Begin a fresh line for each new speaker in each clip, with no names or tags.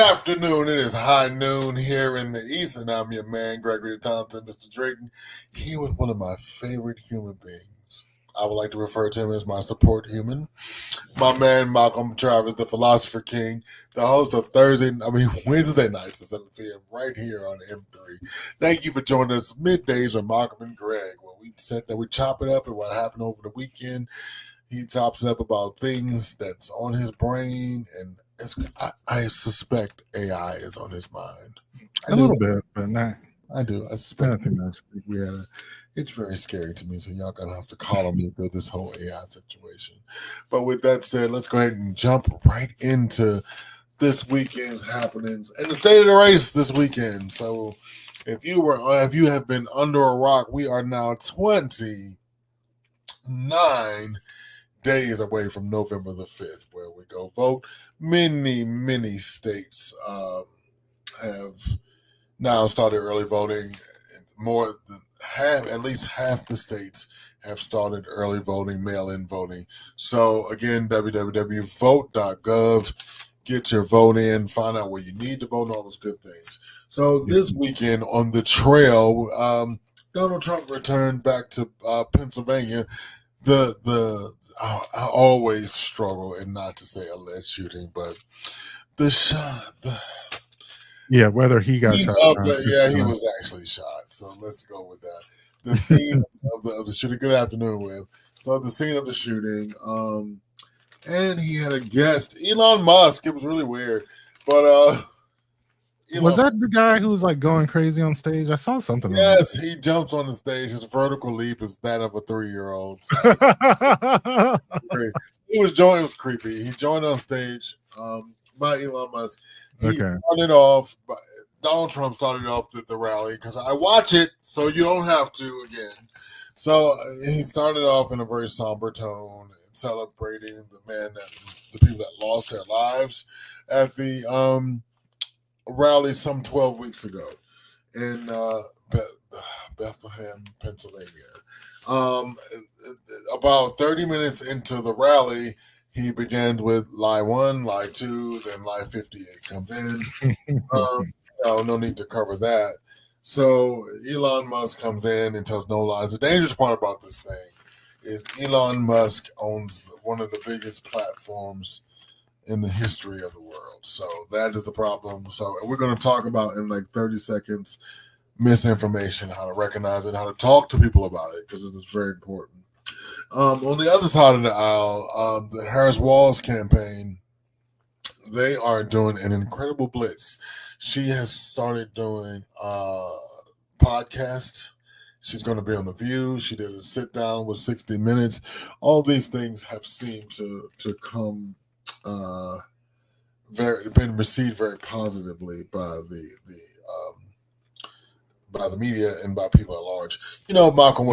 afternoon. It is high noon here in the East, and I'm your man, Gregory Thompson, Mr. Drayton, here with one of my favorite human beings. I would like to refer to him as my support human. My man, Malcolm Travis, the Philosopher King, the host of Wednesday nights at 7 p.m. right here on M3. Thank you for joining us middays with Malcolm and Greg, where we chop it up and what happened over the weekend. He chops it up about things that's on his brain, and I suspect AI is on his mind.
A little bit, but not.
I do. I suspect it's very scary to me, so y'all gonna have to call me through this whole AI situation. But with that said, let's go ahead and jump right into this weekend's happenings and the state of the race this weekend. So if you have been under a rock, we are now 29 days away from November the 5th, where we go vote. Many states have now started early voting. At least half the states have started early voting, mail-in voting. So again, www.vote.gov. Get your vote in, find out where you need to vote, and all those good things. So this weekend on the trail, Donald Trump returned back to Pennsylvania. I always struggle, and not to say alleged shooting, but the shot.
Whether he got shot.
He was actually shot. So let's go with that. The scene of the shooting. Good afternoon, Webb. So the scene of the shooting, and he had a guest, Elon Musk. It was really weird, but
was that the guy who was like going crazy on stage? I saw something.
Yes, he jumps on the stage. His vertical leap is that of a 3-year-old. So it was creepy. He joined on stage by Elon Musk. Donald Trump started off the rally because I watch it, so you don't have to again. So he started off in a very somber tone, celebrating the people that lost their lives at the rally some 12 weeks ago in Bethlehem, Pennsylvania. About 30 minutes into the rally, he begins with lie 1, lie 2, then lie 58 comes in. No need to cover that. So Elon Musk comes in and tells no lies. The dangerous part about this thing is Elon Musk owns one of the biggest platforms in the history of the world. So that is the problem. So we're going to talk about in like 30 seconds misinformation, how to recognize it, how to talk to people about it, because it is very important. On the other side of the aisle, the Harris Walls campaign, they are doing an incredible blitz. She has started doing podcasts. She's going to be on The View. She did a sit down with 60 Minutes. All these things have seemed to come been received very positively by the media and by people at large. Malcolm,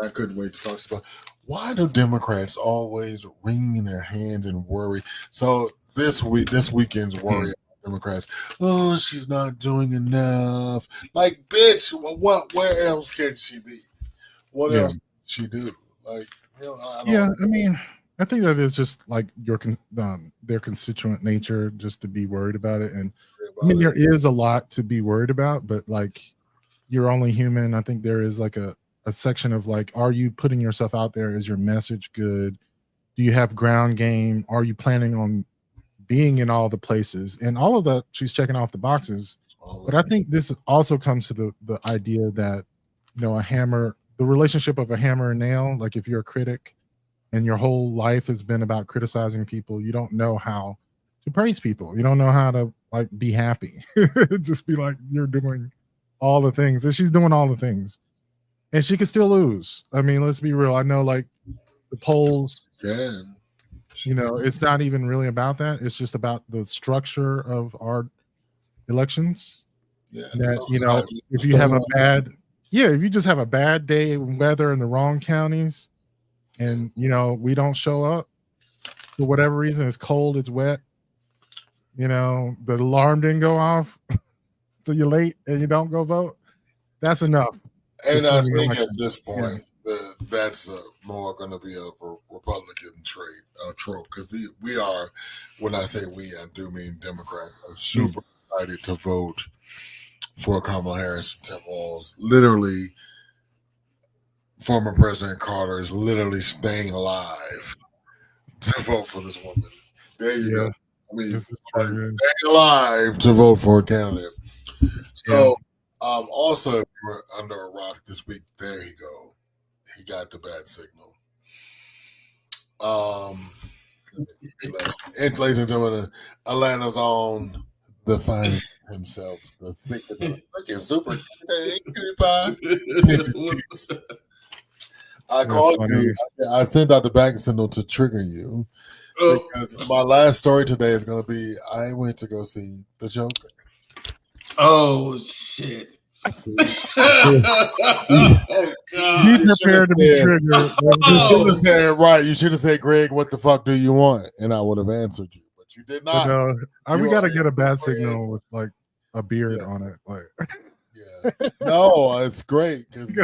I couldn't wait to talk about why do Democrats always wring their hands and worry? So this weekend's worry about Democrats. Oh, she's not doing enough. Like, bitch, where else can she be? What else can she do? Like,
I think that is just like their constituent nature, just to be worried about it. And there is a lot to be worried about, but like, you're only human. I think there is like a section of like, are you putting yourself out there? Is your message good? Do you have ground game? Are you planning on being in all the places? And all of that, she's checking off the boxes. But I think this also comes to the idea that, the relationship of a hammer and nail, like if you're a critic and your whole life has been about criticizing people, you don't know how to praise people. You don't know how to like be happy. Just be like, you're doing all the things. And she's doing all the things. And she could still lose. I mean, let's be real. I know like the polls, it's not even really about that. It's just about the structure of our elections. Yeah. That, if you have if you just have a bad day weather in the wrong counties and, we don't show up for whatever reason, it's cold, it's wet, the alarm didn't go off, so you're late and you don't go vote, that's enough.
And I think at this point, the that's more going to be a Republican trope because we are, when I say we, I do mean Democrats, are super excited to vote for Kamala Harris and Tim Walz. Literally, former President Carter is literally staying alive to vote for this woman. There you go. I mean,
this is
somebody's
true.
staying alive to vote for a candidate.
Yeah.
So, also, if you were under a rock this week, there you go. He got the bad signal. And ladies and gentlemen, Atlanta's own the fine himself, the thickest super pie. I called you. I sent out the back signal to trigger you because my last story today is going to be I went to go see the Joker.
Oh shit!
Oh, God. Be prepared to be triggered.
You should have said right. You should have said, "Greg, what the fuck do you want?" And I would have answered you, but you did not.
No, we got to get a bad signal with like a beard on it. Like,
yeah, no, it's great because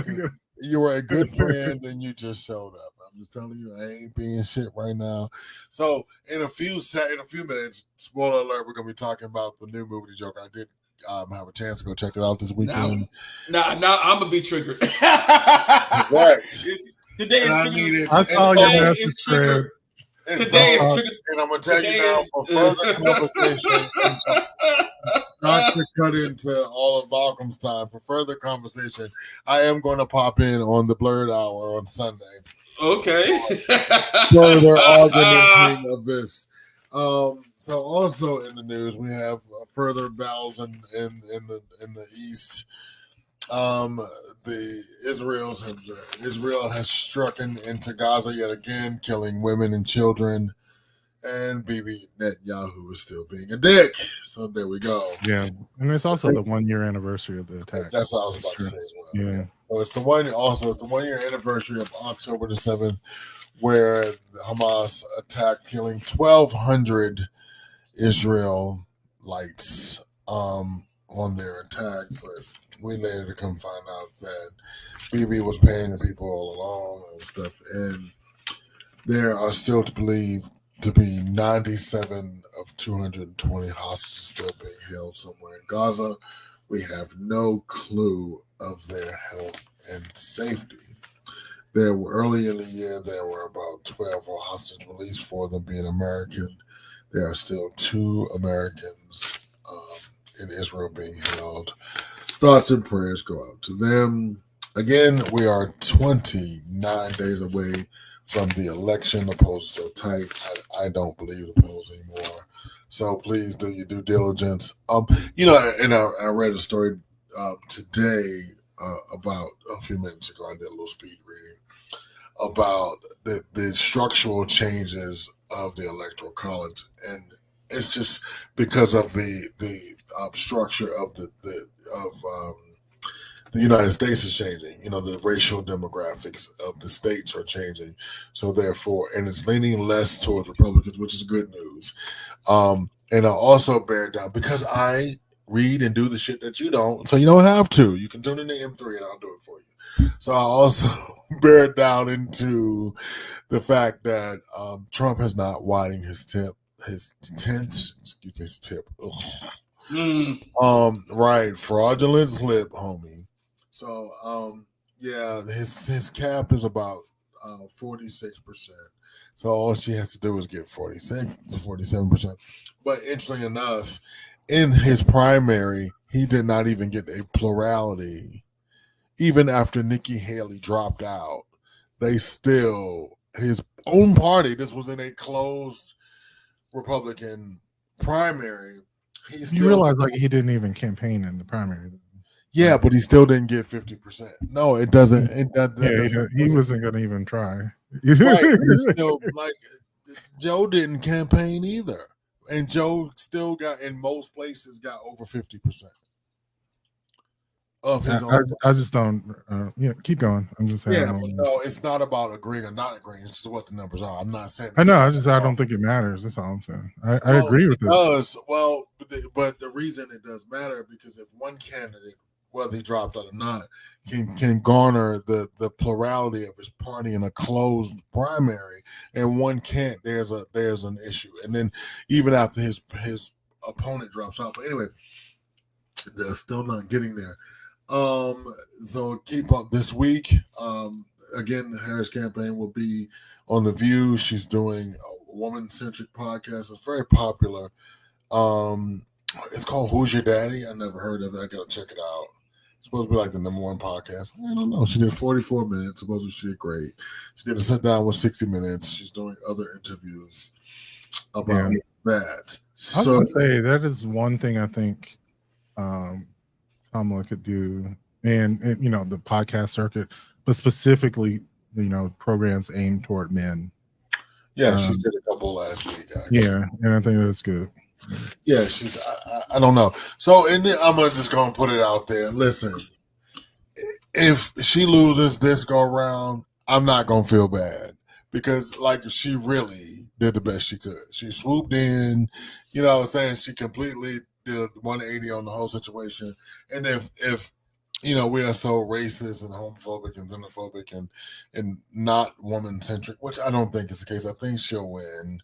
you were a good friend and you just showed up. I'm just telling you, I ain't being shit right now. So in a few minutes, spoiler alert, we're gonna be talking about the new movie, The Joker. I did have a chance to go check it out this weekend.
Now I'm gonna be triggered.
Right.
Today
I saw your message spread.
Today is triggered.
And I'm gonna tell you now for further conversation. Not to cut into all of Malcolm's time. For further conversation, I am going to pop in on the Blurred Hour on Sunday.
Okay.
Further argumenting of this. So also in the news, we have further battles in the east. Israel has struck into Gaza yet again, killing women and children. And Bibi Netanyahu is still being a dick. So there we go.
Yeah, and it's also the 1 year anniversary of the attack.
That's what I was about to say as well.
Yeah.
So it's the 1 year anniversary of October the 7th, where Hamas attacked, killing 1,200 Israelites on their attack. But we later come find out that Bibi was paying the people all along and stuff. And there are still to believe to be 97 of 220 hostages still being held somewhere in Gaza. We have no clue of their health and safety. Early in the year, there were about 12 hostage released, for them being American. There are still 2 Americans in Israel being held. Thoughts and prayers go out to them. Again, we are 29 days away from the election. The polls are so tight. I don't believe the polls anymore. So please do your due diligence. And I read a story today about a few minutes ago. I did a little speed reading about the structural changes of the Electoral College, and it's just because of the structure of the United States is changing. The racial demographics of the states are changing. So therefore, and it's leaning less towards Republicans, which is good news. And I also bear down because I read and do the shit that you don't. So you don't have to. You can tune in to M3 and I'll do it for you. So I also bear down into the fact that Trump has not widened his tip. Right. Fraudulent slip, homie. So, his cap is about 46%. So all she has to do is get 47%. But interestingly enough, in his primary, he did not even get a plurality. Even after Nikki Haley dropped out, his own party, this was in a closed Republican primary.
You realize he didn't even campaign in the primary.
Yeah, but he still didn't get 50%. No, it doesn't.
He wasn't going to even try.
Right. Still, Joe didn't campaign either. And Joe still got, in most places, got over 50% of his own.
I just don't, keep going. I'm just saying.
Yeah, no, it's not about agreeing or not agreeing. It's just what the numbers are. I'm not saying.
I know. I don't think it matters. That's all I'm saying. I agree with
it. It does. Well, but the reason it does matter because if one candidate whether he dropped out or not, can garner the plurality of his party in a closed primary, and one can't. There's an issue, and then even after his opponent drops out. But anyway, they're still not getting there. So keep up this week. Again, the Harris campaign will be on The View. She's doing a woman-centric podcast. It's very popular. It's called Who's Your Daddy? I never heard of it. I gotta check it out. It's supposed to be like the #1 podcast. I don't know. She did 44 minutes. Supposedly she did great. She did a sit down with 60 Minutes. She's doing other interviews about that.
I was gonna say that is one thing I think Kamala could do, and the podcast circuit, but specifically programs aimed toward men.
Yeah, she did a couple last week. Actually.
Yeah, and I think that's good.
Yeah, she's. I don't know. So, I'm just gonna put it out there. Listen, if she loses this go round, I'm not gonna feel bad because, like, she really did the best she could. She swooped in. You know what I'm saying? She completely did a 180 on the whole situation. And if we are so racist and homophobic and xenophobic and not woman centric, which I don't think is the case. I think she'll win.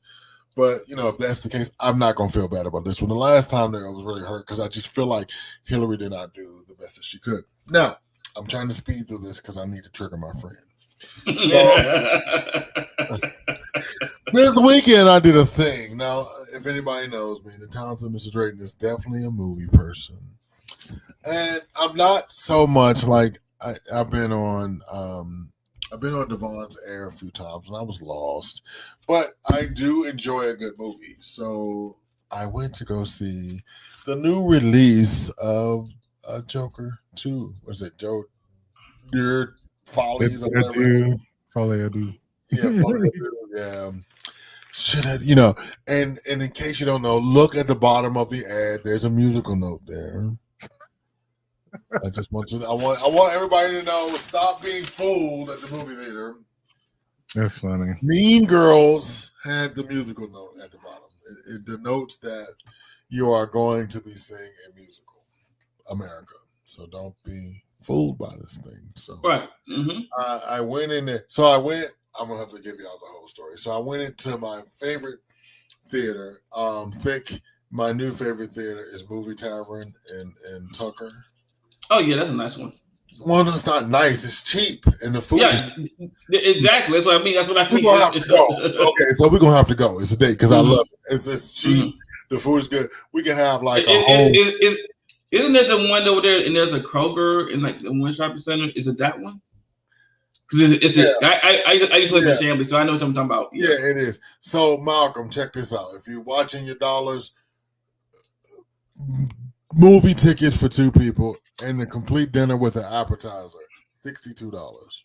But, if that's the case, I'm not going to feel bad about this one. The last time there, I was really hurt because I just feel like Hillary did not do the best that she could. Now, I'm trying to speed through this because I need to trigger my friend. So, this weekend, I did a thing. Now, if anybody knows me, the talented Mr. Drayton is definitely a movie person. And I'm not so much like I've been on Devon's air a few times and I was lost, but I do enjoy a good movie. So I went to go see the new release of Joker 2. Was it Dear Follies or whatever?
Folly I Do.
Yeah, Folly I Do. Yeah. And in case you don't know, look at the bottom of the ad. There's a musical note there. I just want I want everybody to know, stop being fooled at the movie theater.
That's funny.
Mean Girls had the musical note at the bottom. It denotes that you are going to be seeing a musical, America. So don't be fooled by this thing. So
right. Mm-hmm.
I went in there. I'm gonna have to give you all the whole story. So I went into my favorite theater. My new favorite theater is Movie Tavern in Tucker.
Oh yeah, that's a nice one.
Well, it's not nice. It's cheap, and the food.
Yeah, exactly. That's what I mean. That's what I mean.
We're gonna have to go. Okay, so we're gonna have to go. It's a date because I love it. It's cheap. Mm-hmm. The food is good. We can have like a whole.
Isn't it the one over there? And there's a Kroger in like the one shopping center. Is it that one? Because I used to live in Chamblee, so I know what I'm talking about.
Yeah, it is. So Malcolm, check this out. If you're watching your dollars, movie tickets for 2 people and the complete dinner with an appetizer, $62.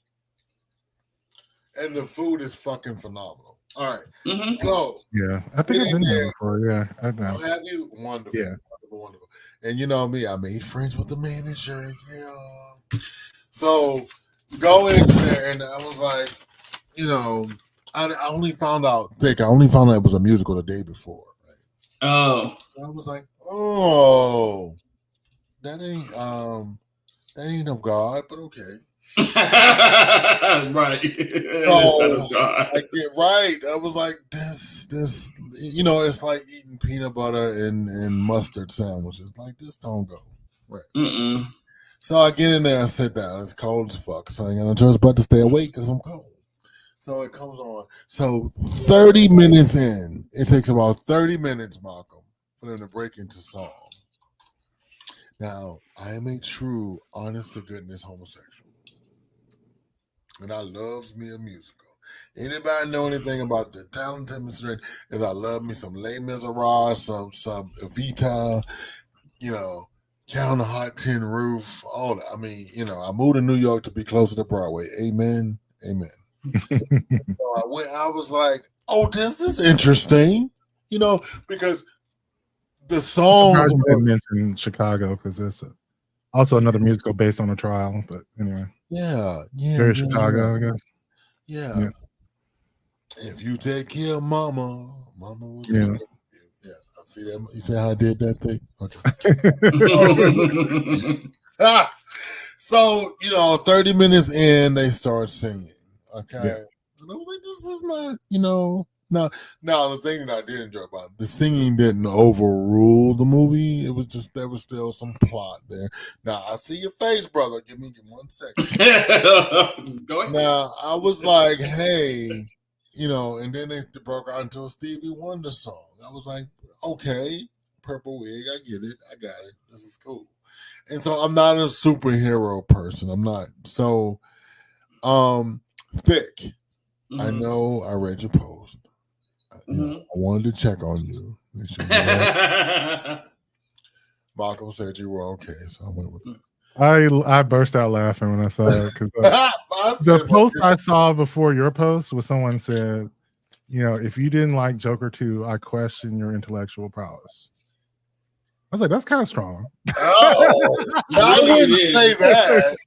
And the food is fucking phenomenal. All right. Mm-hmm. So
yeah, I think I've been there before. Yeah, I know.
Have you? Wonderful.
Yeah.
Wonderful. And you know me, I made friends with the manager. Yeah. So go in there, and I was like, I only found out it was a musical the day before. Right?
Oh.
I was like, oh, that ain't of God, but okay.
Right.
So I get right. I was like, this, it's like eating peanut butter and mustard sandwiches. Like, this don't go. Right.
Mm-mm.
So I get in there and sit down. It's cold as fuck. So I ain't got no choice but to stay awake because I'm cold. So it comes on. So 30 minutes in, it takes about 30 minutes, Malcolm, for them to break into song. Now, I am a true, honest-to-goodness homosexual. And I loves me a musical. Anybody know anything about the talented Mr. Drake? Is I love me some Les Miserables, some Evita, Cat on the Hot Tin Roof, all that. I mean, I moved to New York to be closer to Broadway. Amen. Amen. So I was like, oh, this is interesting, because the songs.
I mentioned Chicago because it's also another musical based on a trial, but anyway.
Yeah.
Very Chicago, I guess.
Yeah. If you take care of Mama will take care of you. Yeah, I see that. You see how I did that thing? Okay. So 30 minutes in, they start singing. Okay,
Yeah.
and I was like, this is not, Now the thing that I did enjoy about it, the singing didn't overrule the movie. It was just there was still some plot there. Now I see your face, brother. Give me 1 second.
Go ahead.
Now I was like, hey, and then they broke out into a Stevie Wonder song. I was like, okay, Purple Wig, I get it, I got it. This is cool. And so I'm not a superhero person. I'm not so thick.
Mm-hmm.
I know I read your post.
Mm-hmm.
I wanted to check on you. Make sure you were. Malcolm said you were okay, so I went with that.
I burst out laughing when I saw it because the post I saw before your post was someone said, if you didn't like Joker 2, I question your intellectual prowess. I was like, that's kind of strong.
Oh, I wouldn't say that.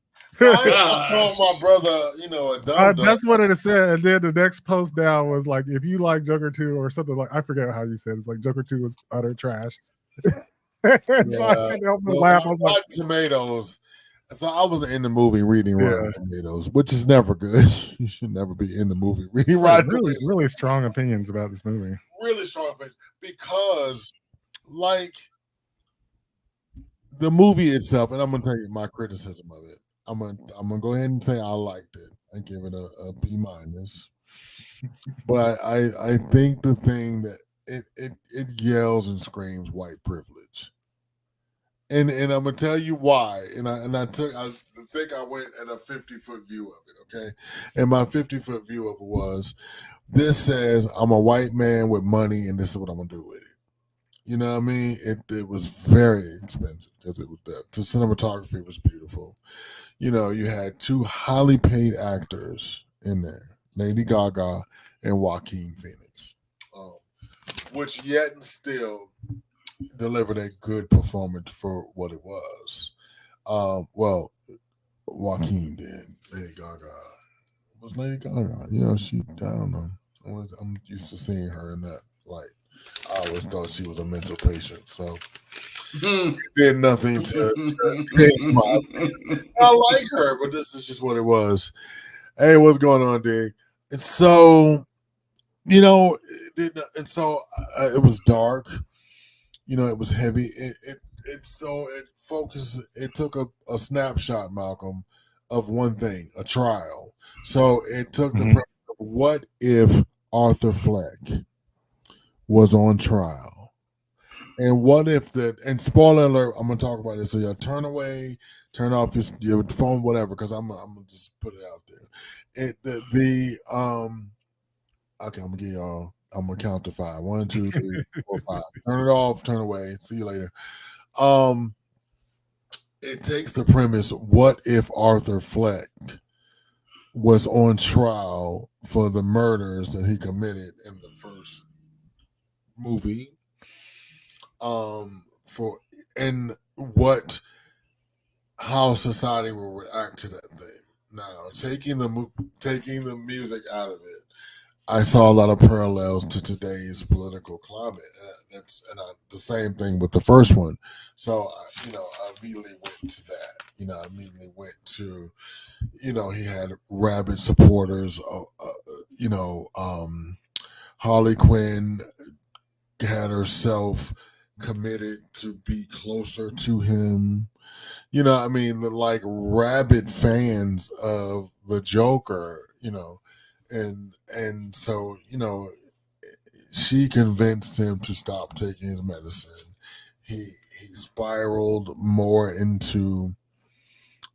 I call my brother, a dumb.
That's what it said. And then the next post down was like, if you like Joker 2 or something like, I forget how you said it. It's like Joker 2 was utter trash. So I couldn't help but laugh. I was like,
Tomatoes. So I was in the movie reading Rotten Tomatoes, which is never good. You should never be in the movie reading Rotten Tomatoes.
Really strong opinions about this movie.
Really strong opinions because, like, the movie itself, and I'm gonna tell you my criticism of it. I'm gonna go ahead and say I liked it. I give it a B-. But I think the thing that it yells and screams white privilege. And I'm gonna tell you why. And I think I went at a 50-foot view of it, okay? And my 50-foot view of it was, this says I'm a white man with money and this is what I'm gonna do with it. You know what I mean? It was very expensive because the cinematography was beautiful. You had 2 highly paid actors in there, Lady Gaga and Joaquin Phoenix, which yet and still delivered a good performance for what it was. Well, Joaquin did. Lady Gaga was Lady Gaga. She, I don't know. I'm used to seeing her in that light. I always thought she was a mental patient, so did nothing to change my opinion. I like her, but this is just what it was. Hey, what's going on, Dig? And so, it was dark. It was heavy. It focused. It took a snapshot, Malcolm, of one thing, a trial. So it took the premise of what if Arthur Fleck was on trial, and what if that? And spoiler alert, I'm gonna talk about this. So you turn away, turn off your phone, whatever, because I'm gonna just put it out there. Okay, I'm gonna give y'all. I'm gonna count to 5. 1, 2, 3, 4, 5. Turn it off. Turn away. See you later. It takes the premise: what if Arthur Fleck was on trial for the murders that he committed in the first movie? How society will react to that thing. Now, taking the music out of it, I saw a lot of parallels to today's political climate. The same thing with the first one. So, I immediately went to that. I immediately went to, he had rabid supporters. Harley Quinn had herself committed to be closer to him. Like rabid fans of the Joker, and so, she convinced him to stop taking his medicine. He spiraled more into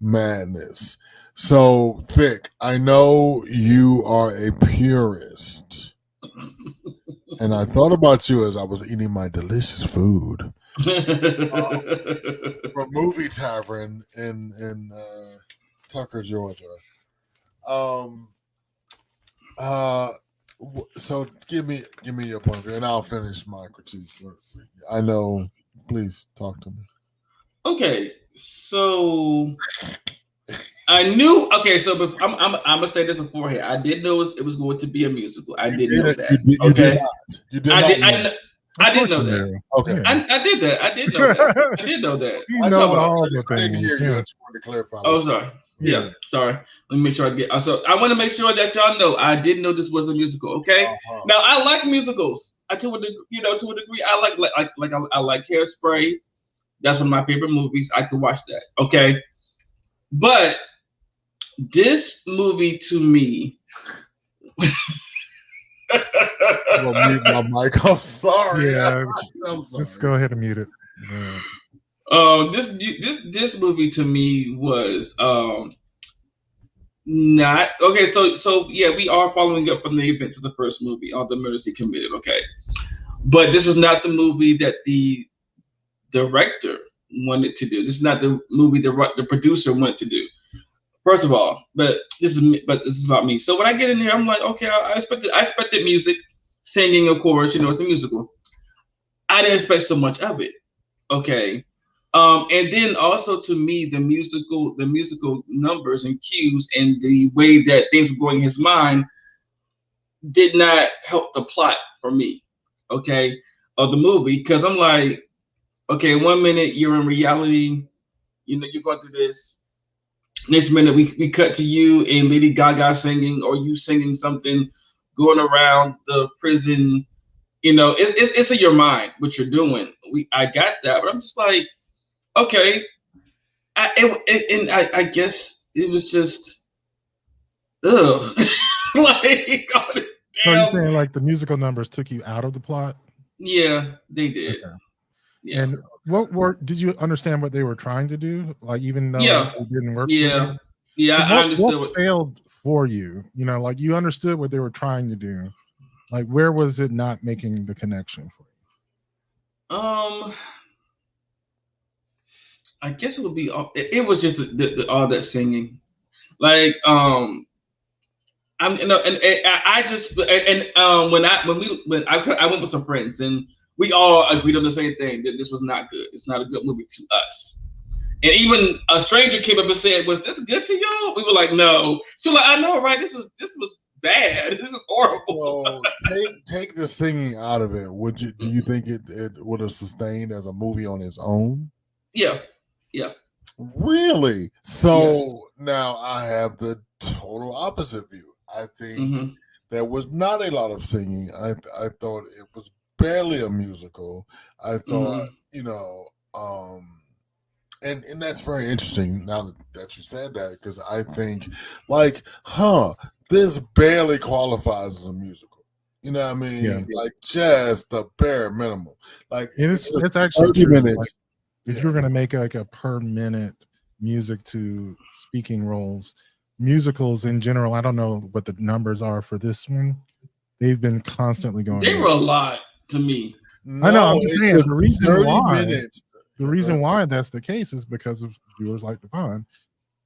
madness. So, Thick, I know you are a purist. And I thought about you as I was eating my delicious food from Movie Tavern in Tucker, Georgia. So give me your point of view, and I'll finish my critique. I know. Please talk to me.
Okay, so I knew. Okay, so I'm gonna say this beforehand. I did know it was going to be a musical. I did know that.
You did not. You did not.
I did know that.
Okay.
Yeah.
I did that. I did know that. I did know that.
You know all the
I didn't
things.
hear you.
Yeah.
I just wanted to clarify.
Oh, sorry. Yeah, sorry. Let me make sure I get. So I want to make sure that y'all know I did know this was a musical. Okay. Now I like musicals. To a degree, I like Hairspray. That's one of my favorite movies. I could watch that. Okay, but this movie to me.
Well, mute my mic. I'm sorry.
Yeah.
I'm sorry.
Just go ahead and mute it.
This movie to me was not okay. So yeah, we are following up from the events of the first movie, on the murders he committed. Okay, but this was not the movie that the director wanted to do. This is not the movie the producer wanted to do. First of all, but this is about me. So when I get in here, I'm like, okay, I expected music, singing, of course. It's a musical. I didn't expect so much of it. Okay. And then also to me, the musical numbers and cues and the way that things were going in his mind did not help the plot for me. Okay, of the movie, because I'm like, okay, 1 minute you're in reality, you're going through this. Next minute we cut to you and Lady Gaga singing, or you singing something, going around the prison. It's in your mind what you're doing. I got that, but I'm just like, okay. I guess it was just, ugh. Like, oh,
so you're saying like the musical numbers took you out of the plot?
Yeah, they did.
Okay.
Yeah.
And did you understand what they were trying to do? Like, even though it didn't work.
Yeah. Yeah,
so
I understood
what failed for you. Like you understood what they were trying to do. Like, where was it not making the connection for you?
I guess it would be. It was just all that singing, like I'm and I just when I went with some friends and we all agreed on the same thing, that this was not good. It's not a good movie to us. And even a stranger came up and said, "Was this good to y'all?" We were like, "No." She was like, "I know, right? This was bad. This is horrible."
So take the singing out of it. Do you think it would have sustained as a movie on its own?
Yeah.
Really? So now I have the total opposite view. I think there was not a lot of singing. I thought it was barely a musical. I thought, and that's very interesting now that you said that, because I think this barely qualifies as a musical. You know what I mean?
Yeah.
Like just the bare minimum. Like
it's actually
30
true.
minutes.
Like, if you're going to make like a per minute music to speaking roles, musicals in general, I don't know what the numbers are for this one. They've been constantly going.
They were a lot to me.
I know. I'm just saying the reason why that's the case is because of viewers like Devon.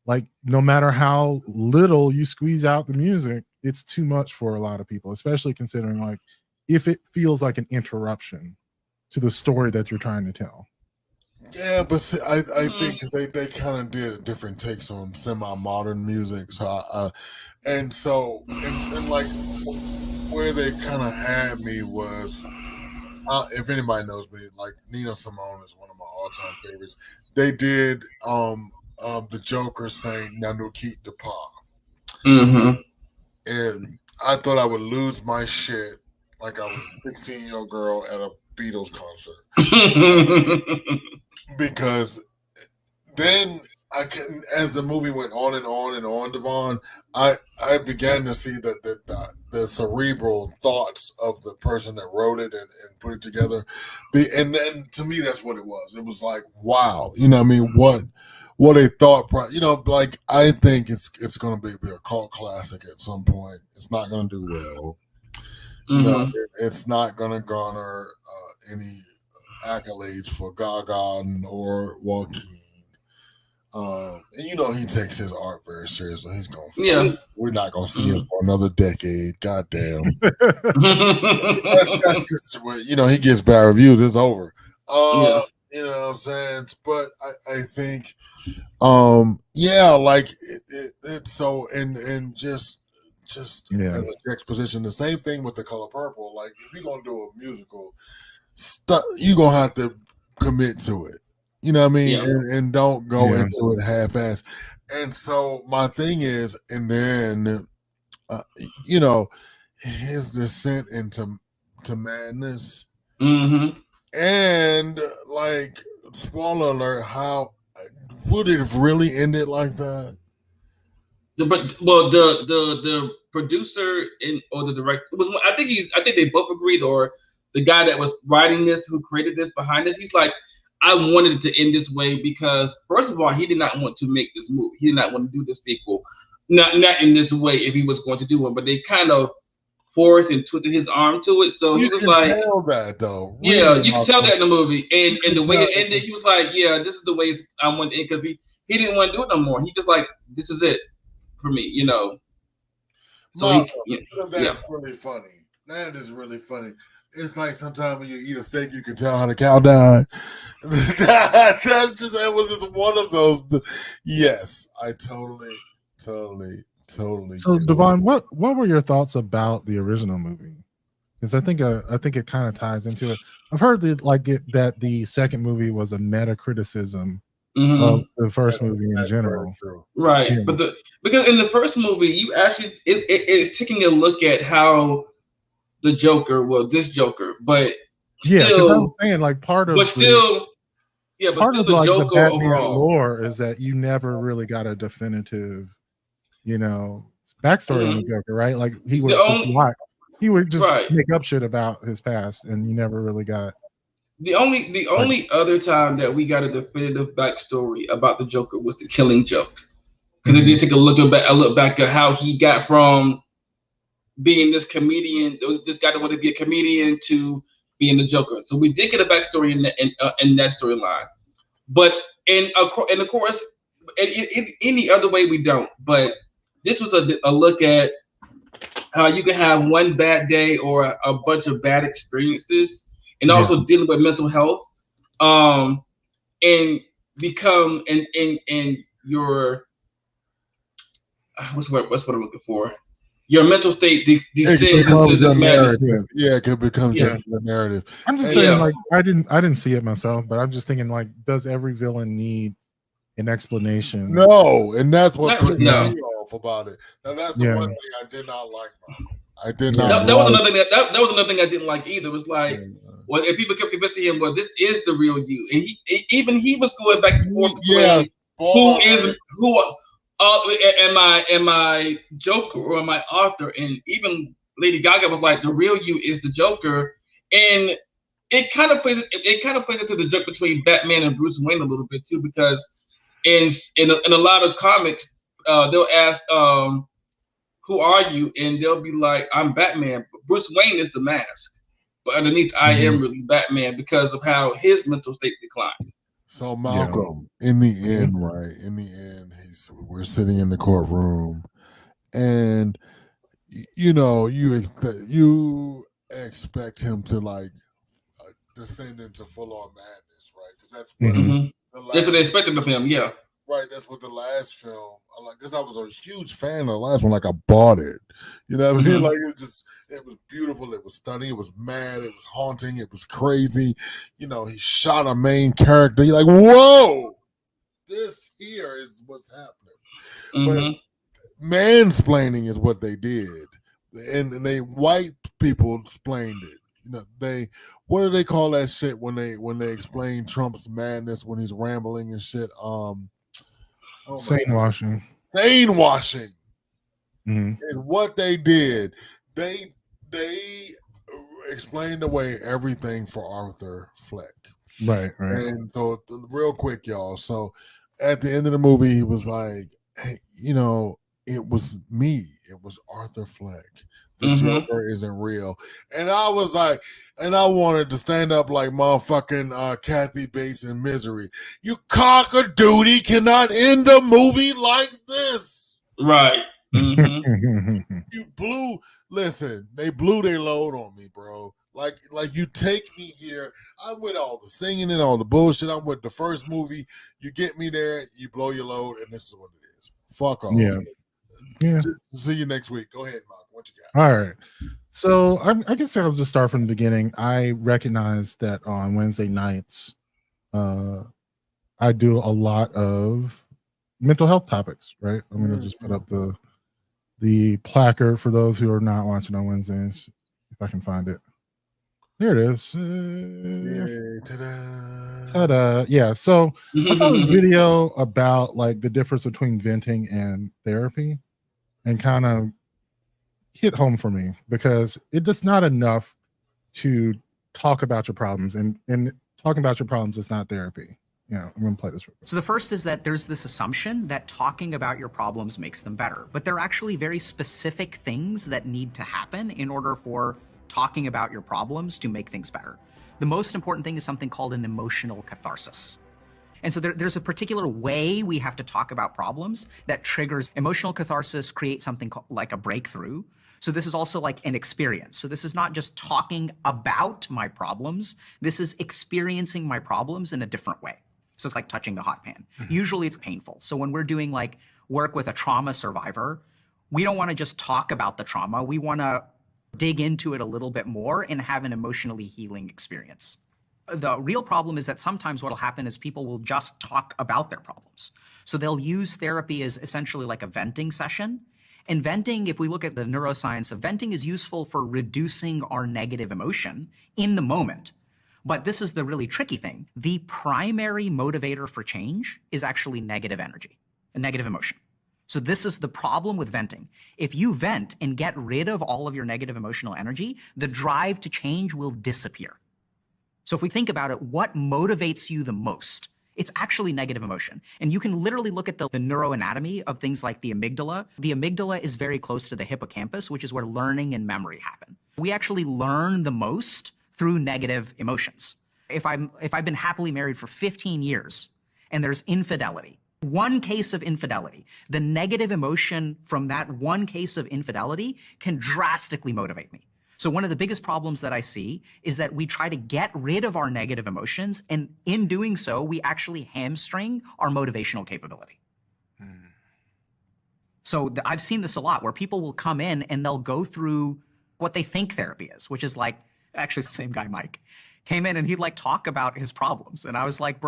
Like, no matter how little you squeeze out the music, it's too much for a lot of people, especially considering like if it feels like an interruption to the story that you're trying to tell.
Yeah, but see, I think because they kind of did different takes on semi-modern music, so and like where they kind of had me was, if anybody knows me, like Nina Simone is one of my all-time favorites. They did the Joker saying "Nanu Keep the Pa," and I thought I would lose my shit like I was a 16-year-old girl at a Beatles concert. Because then as the movie went on and on and on, Devon, I began to see the cerebral thoughts of the person that wrote it and put it together. And then to me, that's what it was. It was like, wow, you know what I mean? What a thought, like I think it's going to be a cult classic at some point. It's not going to do well. It's not going to garner any accolades for Gaga or Joaquin. And he takes his art very seriously. He's going to fight. We're not going to see him for another decade. Goddamn. That's just he gets bad reviews. It's over. You know what I'm saying? But I think, like it's so, and just as a juxtaposition, the same thing with The Color Purple. Like, if you're going to do a musical, you're gonna have to commit to it. You know what I mean?
Yeah.
And don't go
Yeah.
into it half-ass. And so my thing is, and then you know, his descent into madness, and like spoiler alert, how would it have really ended like that?
The producer or the director was, I think they both agreed, or the guy that was writing this, who created this behind this, he's like, I wanted it to end this way because first of all, he did not want to make this movie. He did not want to do the sequel, not in this way if he was going to do one. But they kind of forced and twisted his arm to it, so he
You
was
can
like,
tell that though.
yeah,
Really,
you can tell that in the movie, and the way it
Yeah.
ended, he was like, yeah, this is the way I want to end, because he didn't want to do it no more. He just like, this is it for me, you know. So
that's really funny. That is really funny. It's like sometimes when you eat a steak, you can tell how the cow died. That was just one of those. Yes, I totally.
So Devon, what were your thoughts about the original movie? Because I think it kind of ties into it. I've heard that the second movie was a meta criticism of the first movie in general.
Right. Yeah. But because in the first movie, you actually it's taking a look at how the Joker, this Joker, but
yeah,
still,
I was saying like part of
the Joker
the Batman
overall
lore is that you never really got a definitive, backstory on the Joker, right? Like he would just make up shit about his past, and you never really got.
The only other time that we got a definitive backstory about the Joker was the Killing Joke, because they did take a look back at how he got from being this comedian, this guy that wanted to be a comedian, to being the Joker. So we did get a backstory in that storyline, but and of course, in any other way we don't. But this was a look at how you can have one bad day or a bunch of bad experiences, and also dealing with mental health, and become and your what's what I'm looking for. Your mental state descends into this madness.
Yeah, it becomes a narrative.
I'm just saying, like, I didn't see it myself, but I'm just thinking, like, does every villain need an explanation?
No, and that's what put me off about it. Now that's the one thing I did not like. I did not.
That was another thing. That was another thing I didn't like either. It was like, well, if people kept convincing him, well, this is the real you, and he was going back and forth. Who am I Joker or am I Arthur? And even Lady Gaga was like, the real you is the Joker, and it kind of plays into the joke between Batman and Bruce Wayne a little bit too, because in a lot of comics, they'll ask, who are you? And they'll be like, I'm Batman. But Bruce Wayne is the mask, but underneath, I am really Batman because of how his mental state declined.
So Malcolm, in the end, we're sitting in the courtroom, and you expect him to like descend into full-on madness, right? Because that's what
they expected of him. Yeah,
right. That's what the last film. Because I was a huge fan of the last one. Like, I bought it. You know what I mean? Like, it was beautiful. It was stunning. It was mad. It was haunting. It was crazy. He shot a main character. You're like, whoa, this here is what's happening. But mansplaining is what they did, and they white people explained it. What do they call that shit when they explain Trump's madness when he's rambling and shit?
Sane washing
is what they did. They explained away everything for Arthur Fleck.
Right.
And so, real quick, y'all. So at the end of the movie, he was like, hey, it was me. It was Arthur Fleck. The Joker isn't real. And I was like, and I wanted to stand up like motherfucking Kathy Bates in Misery. You cock-a-doodle cannot end a movie like this.
Right.
You they blew their load on me, bro. Like you take me here. I'm with all the singing and all the bullshit. I'm with the first movie. You get me there, you blow your load, and this is what it is. Fuck off.
Yeah.
See you next week. Go ahead, Mark. What you got?
All right. So I guess I'll just start from the beginning. I recognize that on Wednesday nights, I do a lot of mental health topics. Right. I'm going to just put up the placard for those who are not watching on Wednesdays, if I can find it. There it is.
Yay, ta-da.
Ta-da. Yeah. So I saw this video about like the difference between venting and therapy, and kind of hit home for me because it's just not enough to talk about your problems, and talking about your problems is not therapy. I'm going to play this real quick.
So the first is that there's this assumption that talking about your problems makes them better, but there are actually very specific things that need to happen in order for talking about your problems to make things better. The most important thing is something called an emotional catharsis. And so there's a particular way we have to talk about problems that triggers emotional catharsis, creates something like a breakthrough. So this is also like an experience. So this is not just talking about my problems. This is experiencing my problems in a different way. So it's like touching the hot pan. Usually it's painful. So when we're doing like work with a trauma survivor, we don't want to just talk about the trauma. We want to dig into it a little bit more and have an emotionally healing experience. The real problem is that sometimes what will happen is people will just talk about their problems. So they'll use therapy as essentially like a venting session. And venting, if we look at the neuroscience of venting, is useful for reducing our negative emotion in the moment. But this is the really tricky thing. The primary motivator for change is actually negative energy, a negative emotion. So this is the problem with venting. If you vent and get rid of all of your negative emotional energy, the drive to change will disappear. So if we think about it, what motivates you the most? It's actually negative emotion. And you can literally look at the neuroanatomy of things like the amygdala. The amygdala is very close to the hippocampus, which is where learning and memory happen. We actually learn the most through negative emotions. If I've been happily married for 15 years and there's infidelity, one case of infidelity, the negative emotion from that one case of infidelity can drastically motivate me. So one of the biggest problems that I see is that we try to get rid of our negative emotions, and in doing so, we actually hamstring our motivational capability. So I've seen this a lot where people will come in and they'll go through what they think therapy is, which is like, actually it's the same guy, Mike, came in and he'd like talk about his problems. And I was like,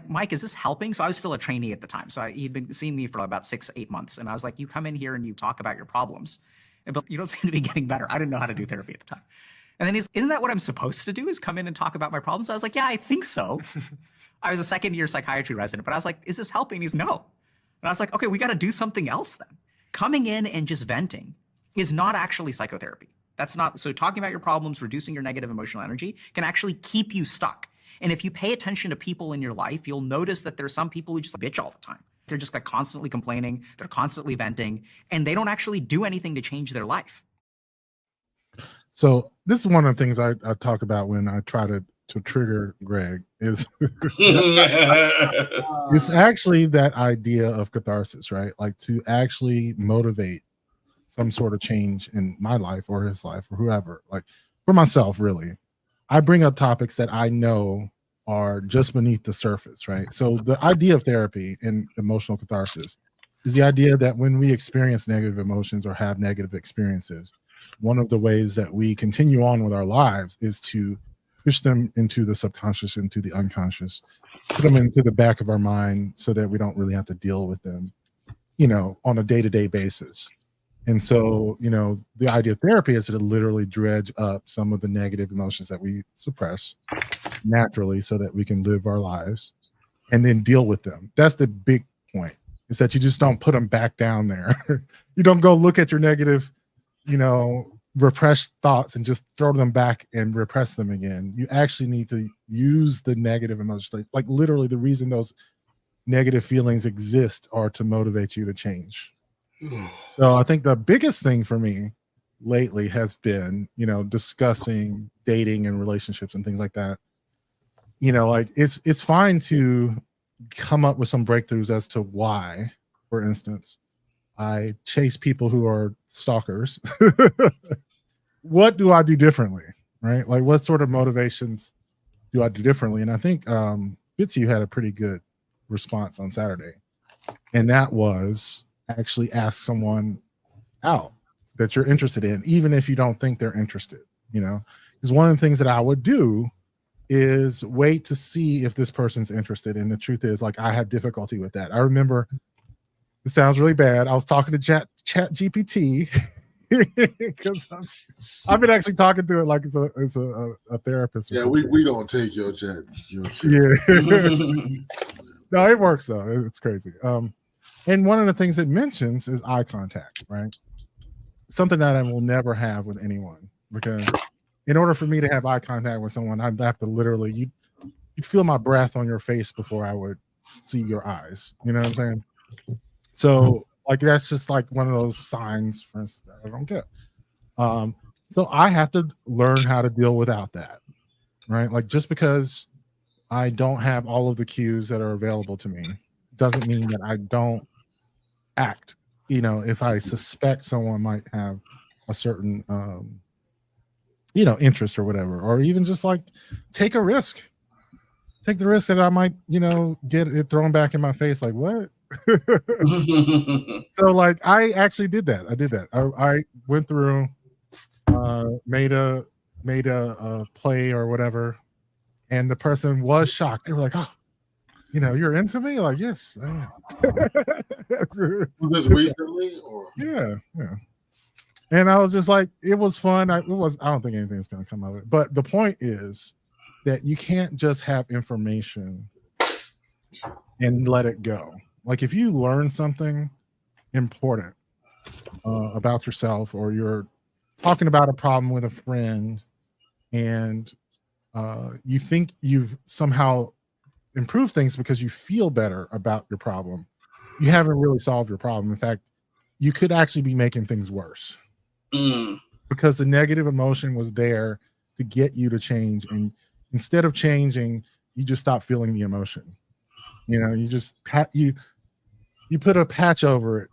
Mike, is this helping? So I was still a trainee at the time. So he'd been seeing me for about 6-8 months. And I was like, you come in here and you talk about your problems, but you don't seem to be getting better. I didn't know how to do therapy at the time. And then isn't that what I'm supposed to do, is come in and talk about my problems? I was like, yeah, I think so. I was a second-year psychiatry resident, but I was like, is this helping? He's no. And I was like, okay, we got to do something else then. Coming in and just venting is not actually psychotherapy. That's not, so talking about your problems, reducing your negative emotional energy can actually keep you stuck. And if you pay attention to people in your life, you'll notice that there's some people who just bitch all the time. They're just like constantly complaining, they're constantly venting, and they don't actually do anything to change their life.
So this is one of the things I talk about when I try to trigger Greg is it's actually that idea of catharsis, right? Like to actually motivate some sort of change in my life or his life or whoever. Like for myself, really, I bring up topics that I know are just beneath the surface, right? So the idea of therapy and emotional catharsis is the idea that when we experience negative emotions or have negative experiences, one of the ways that we continue on with our lives is to push them into the subconscious, into the unconscious, put them into the back of our mind so that we don't really have to deal with them, on a day-to-day basis. And so, the idea of therapy is to literally dredge up some of the negative emotions that we suppress naturally so that we can live our lives and then deal with them. That's the big point, is that you just don't put them back down there. You don't go look at your negative, repressed thoughts and just throw them back and repress them again. You actually need to use the negative emotions. Like literally the reason those negative feelings exist are to motivate you to change. So I think the biggest thing for me lately has been, discussing dating and relationships and things like that. Like it's fine to come up with some breakthroughs as to why, for instance, I chase people who are stalkers. What do I do differently? Right? Like what sort of motivations do I do differently? And I think Fitzy had a pretty good response on Saturday. And that was actually ask someone out. that you're interested in, even if you don't think they're interested. Because one of the things that I would do is wait to see if this person's interested. And the truth is, like, I had difficulty with that. I remember, it sounds really bad, I was talking to Chat GPT because I've been actually talking to it like it's a therapist.
Yeah, we don't take your chat.
Yeah. No, it works though. It's crazy. And one of the things it mentions is eye contact, right? Something that I will never have with anyone, because in order for me to have eye contact with someone, I'd have to literally, you'd feel my breath on your face before I would see your eyes. You know what I'm saying? So like, that's just like one of those signs, for instance, that I don't get. So I have to learn how to deal without that, right? Like, just because I don't have all of the cues that are available to me doesn't mean that I don't act. If I suspect someone might have a certain interest or whatever, or even just like take a risk. Take the risk that I might, get it thrown back in my face. Like, what? So like, I actually did that. I went through, made a play or whatever, and the person was shocked. They were like, "Oh, you're into me?" Like, yes, I am.
This recently, or
yeah. And I was just like, it was fun. I don't think anything's going to come of it. But the point is that you can't just have information and let it go. Like, if you learn something important about yourself, or you're talking about a problem with a friend, and you think you've somehow improved things because you feel better about your problem, you haven't really solved your problem. In fact, you could actually be making things worse. Because the negative emotion was there to get you to change, and instead of changing, you just stop feeling the emotion. You just you put a patch over it,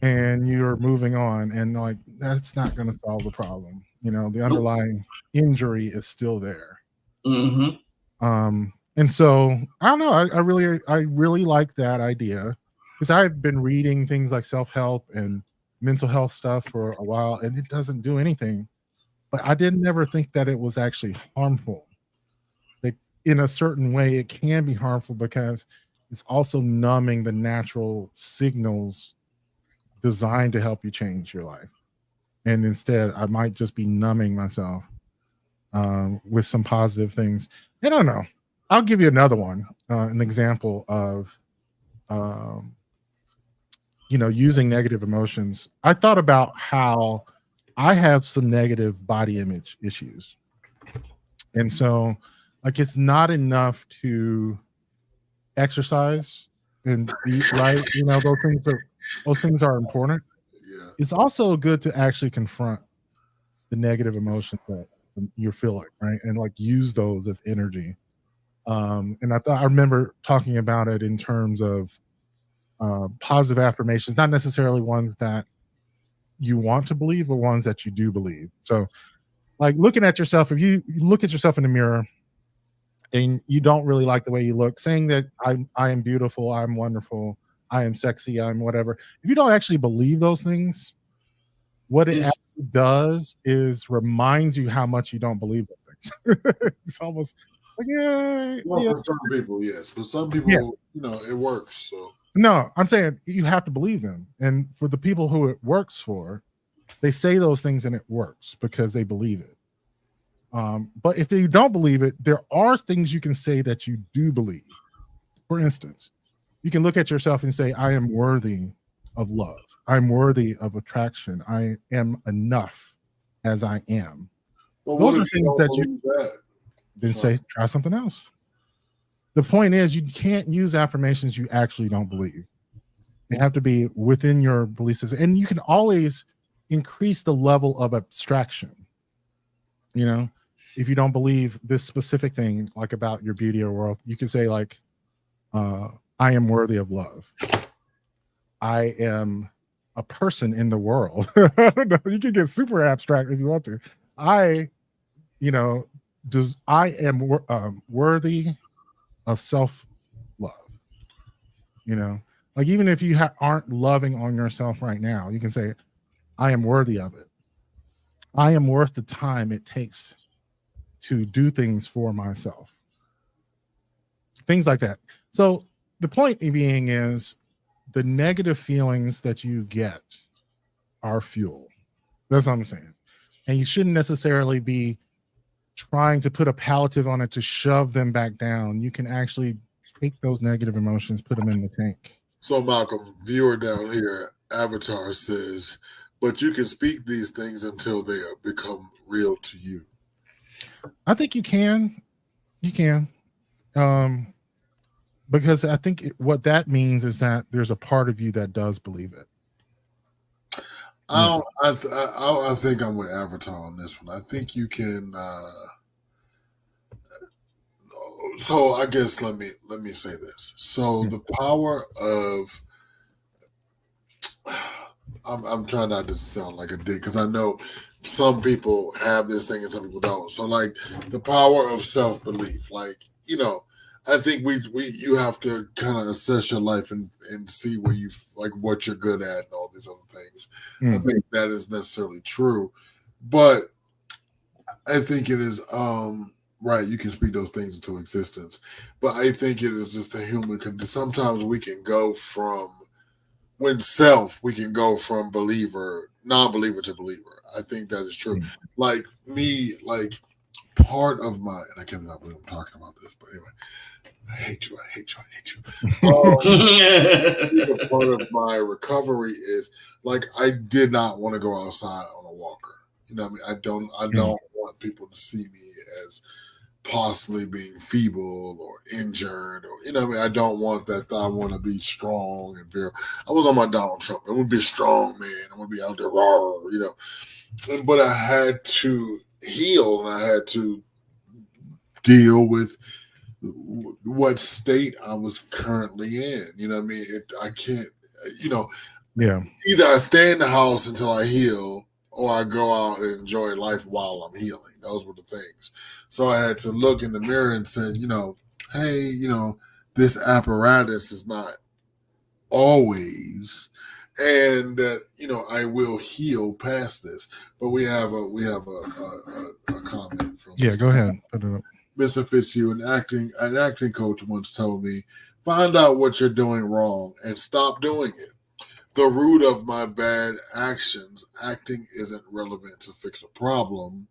and you're moving on, and like, that's not going to solve the problem. The underlying injury is still there. And so I don't know. I really like that idea, because I've been reading things like self-help and mental health stuff for a while, and it doesn't do anything. But I didn't ever think that it was actually harmful. Like, in a certain way, it can be harmful because it's also numbing the natural signals designed to help you change your life. And instead, I might just be numbing myself with some positive things. I don't know. I'll give you another one, an example of using negative emotions. I thought about how I have some negative body image issues. And so, like, it's not enough to exercise and eat right. Those things are important.
yeah,
It's also good to actually confront the negative emotions that you're feeling, right? And like, use those as energy. And I remember talking about it in terms of positive affirmations, not necessarily ones that you want to believe, but ones that you do believe. So, like, looking at yourself, if you look at yourself in the mirror and you don't really like the way you look, saying that I am beautiful, I'm wonderful, I am sexy, I'm whatever. If you don't actually believe those things, what it actually does is reminds you how much you don't believe those things. It's almost like,
for some people, yes, for some people, it works. So
no, I'm saying you have to believe them. And for the people who it works for, they say those things and it works because they believe it. But if you don't believe it, there are things you can say that you do believe. For instance, you can look at yourself and say, I am worthy of love. I'm worthy of attraction. I am enough as I am.
But
those are things that you then say, try something else. The point is, you can't use affirmations you actually don't believe. They have to be within your belief system. And you can always increase the level of abstraction. If you don't believe this specific thing, like about your beauty or world, you can say, like, I am worthy of love. I am a person in the world. I don't know. You can get super abstract if you want to. I am worthy of self-love. Like, even if you aren't loving on yourself right now, you can say, I am worthy of it. I am worth the time it takes to do things for myself. Things like that. So the point being is the negative feelings that you get are fuel. That's what I'm saying. And you shouldn't necessarily be trying to put a palliative on it to shove them back down. You can actually take those negative emotions, put them in the tank.
So Malcolm, viewer down here, Avatar says, but you can speak these things until they become real to you.
I think you can. You can. Because I think what that means is that there's a part of you that does believe it.
I think I'm with Avatar on this one. I think you can. So I guess let me say this. So the power of I'm trying not to sound like a dick because I know some people have this thing and some people don't. So like the power of self-belief, like, you know, I think you have to kind of assess your life and see where you like what you're good at and all these other things. I think that is necessarily true, but I think it is right. You can speak those things into existence, but I think it is just a human condition. Sometimes we can go from we can go from non-believer to believer. I think that is true. Like me, like part of my, and I cannot believe I'm talking about this, but anyway, I hate you. Part of my recovery is like I did not want to go outside on a walker. You know what I mean? I don't want people to see me as possibly being feeble or injured, or you know what I mean? I don't want that. I want to be strong and very. I was on my Donald Trump. I want to be a strong man. I want to be out there, raw, you know. But I had to heal, and I had to deal with what state I was currently in. You know what I mean? I can't, you know.
Yeah.
Either I stay in the house until I heal, or I go out and enjoy life while I'm healing. Those were the things. So I had to look in the mirror and say, you know, hey, you know, this apparatus is not always, and that, you know, I will heal past this. But we have a comment from
go ahead. Put it up.
Mr. Fitzhugh, an acting coach once told me, find out what you're doing wrong and stop doing it. The root of my bad actions, acting isn't relevant to fix a problem.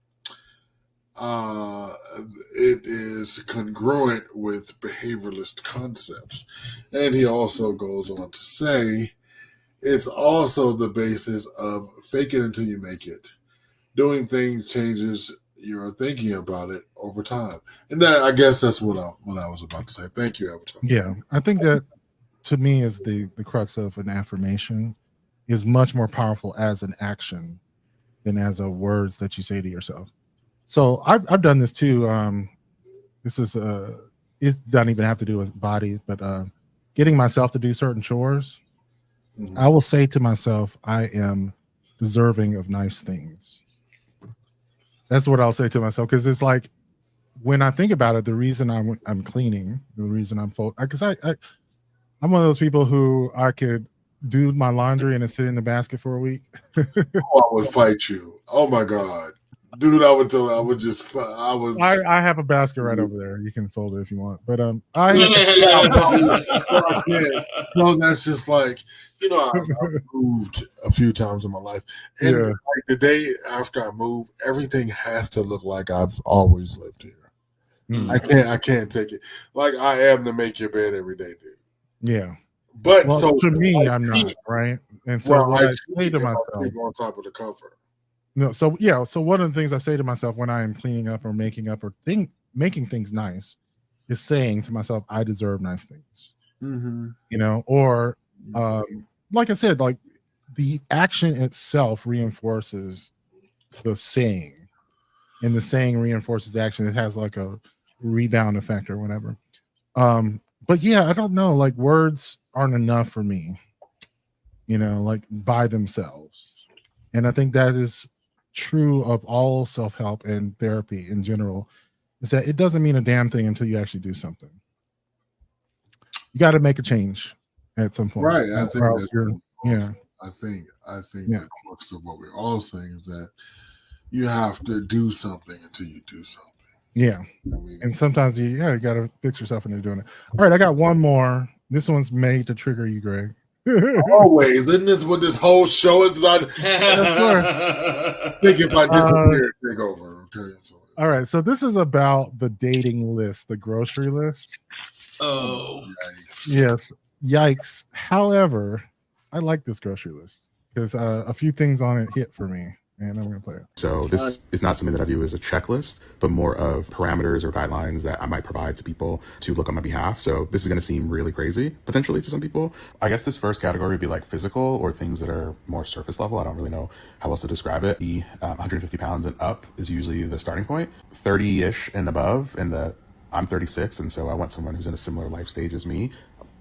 It is congruent with behavioralist concepts. And he also goes on to say, it's also the basis of fake it until you make it. Doing things changes your thinking about it over time. And that, I guess that's what I was about to say. Thank you, Avatar.
Yeah, I think that to me is the crux of an affirmation is much more powerful as an action than as a words that you say to yourself. So I've done this too. This is it doesn't even have to do with body, but getting myself to do certain chores. Mm-hmm. I will say to myself, I am deserving of nice things. That's what I'll say to myself, because it's like when I think about it, the reason I'm cleaning, the reason I'm because I'm one of those people who I could do my laundry and sit in the basket for a week.
I would fight you. Oh my God. Dude, I would
I have a basket right over there. You can fold it if you want. But
so that's just like, you know, I've moved a few times in my life. And like the day after I move, everything has to look like I've always lived here. Mm-hmm. I can't take it. Like I am to make your bed every day, dude.
Yeah.
But
well,
so
to me, I'm not, right? And so what I say to myself
on top of the comfort.
No, so yeah, so one of the things I say to myself when I am cleaning up or making up or making things nice is saying to myself, I deserve nice things.
Mm-hmm.
You know, or like I said, like the action itself reinforces the saying, and the saying reinforces the action. It has like a rebound effect or whatever. But yeah, I don't know, like words aren't enough for me, you know, like by themselves. And I think that is true of all self-help and therapy in general, is that it doesn't mean a damn thing until you actually do something. You got to make a change at some point.
Right. I think
yeah.
I think the crux of what we're all saying is that you have to do something until you do something.
Yeah. I mean, and sometimes you got to fix yourself into doing it. All right, I got one more. This one's made to trigger you, Greg.
Always. Isn't this what this whole show is? I think if I disappear, take over. Okay.
All right. So this is about the dating list, the grocery list.
Oh.
Yikes.
Yes. Yikes. However, I like this grocery list because a few things on it hit for me. And I'm going to play it.
So this is not something that I view as a checklist, but more of parameters or guidelines that I might provide to people to look on my behalf. So this is going to seem really crazy, potentially, to some people. I guess this first category would be like physical or things that are more surface level. I don't really know how else to describe it. The 150 pounds and up is usually the starting point. 30-ish and above, and I'm 36, and so I want someone who's in a similar life stage as me.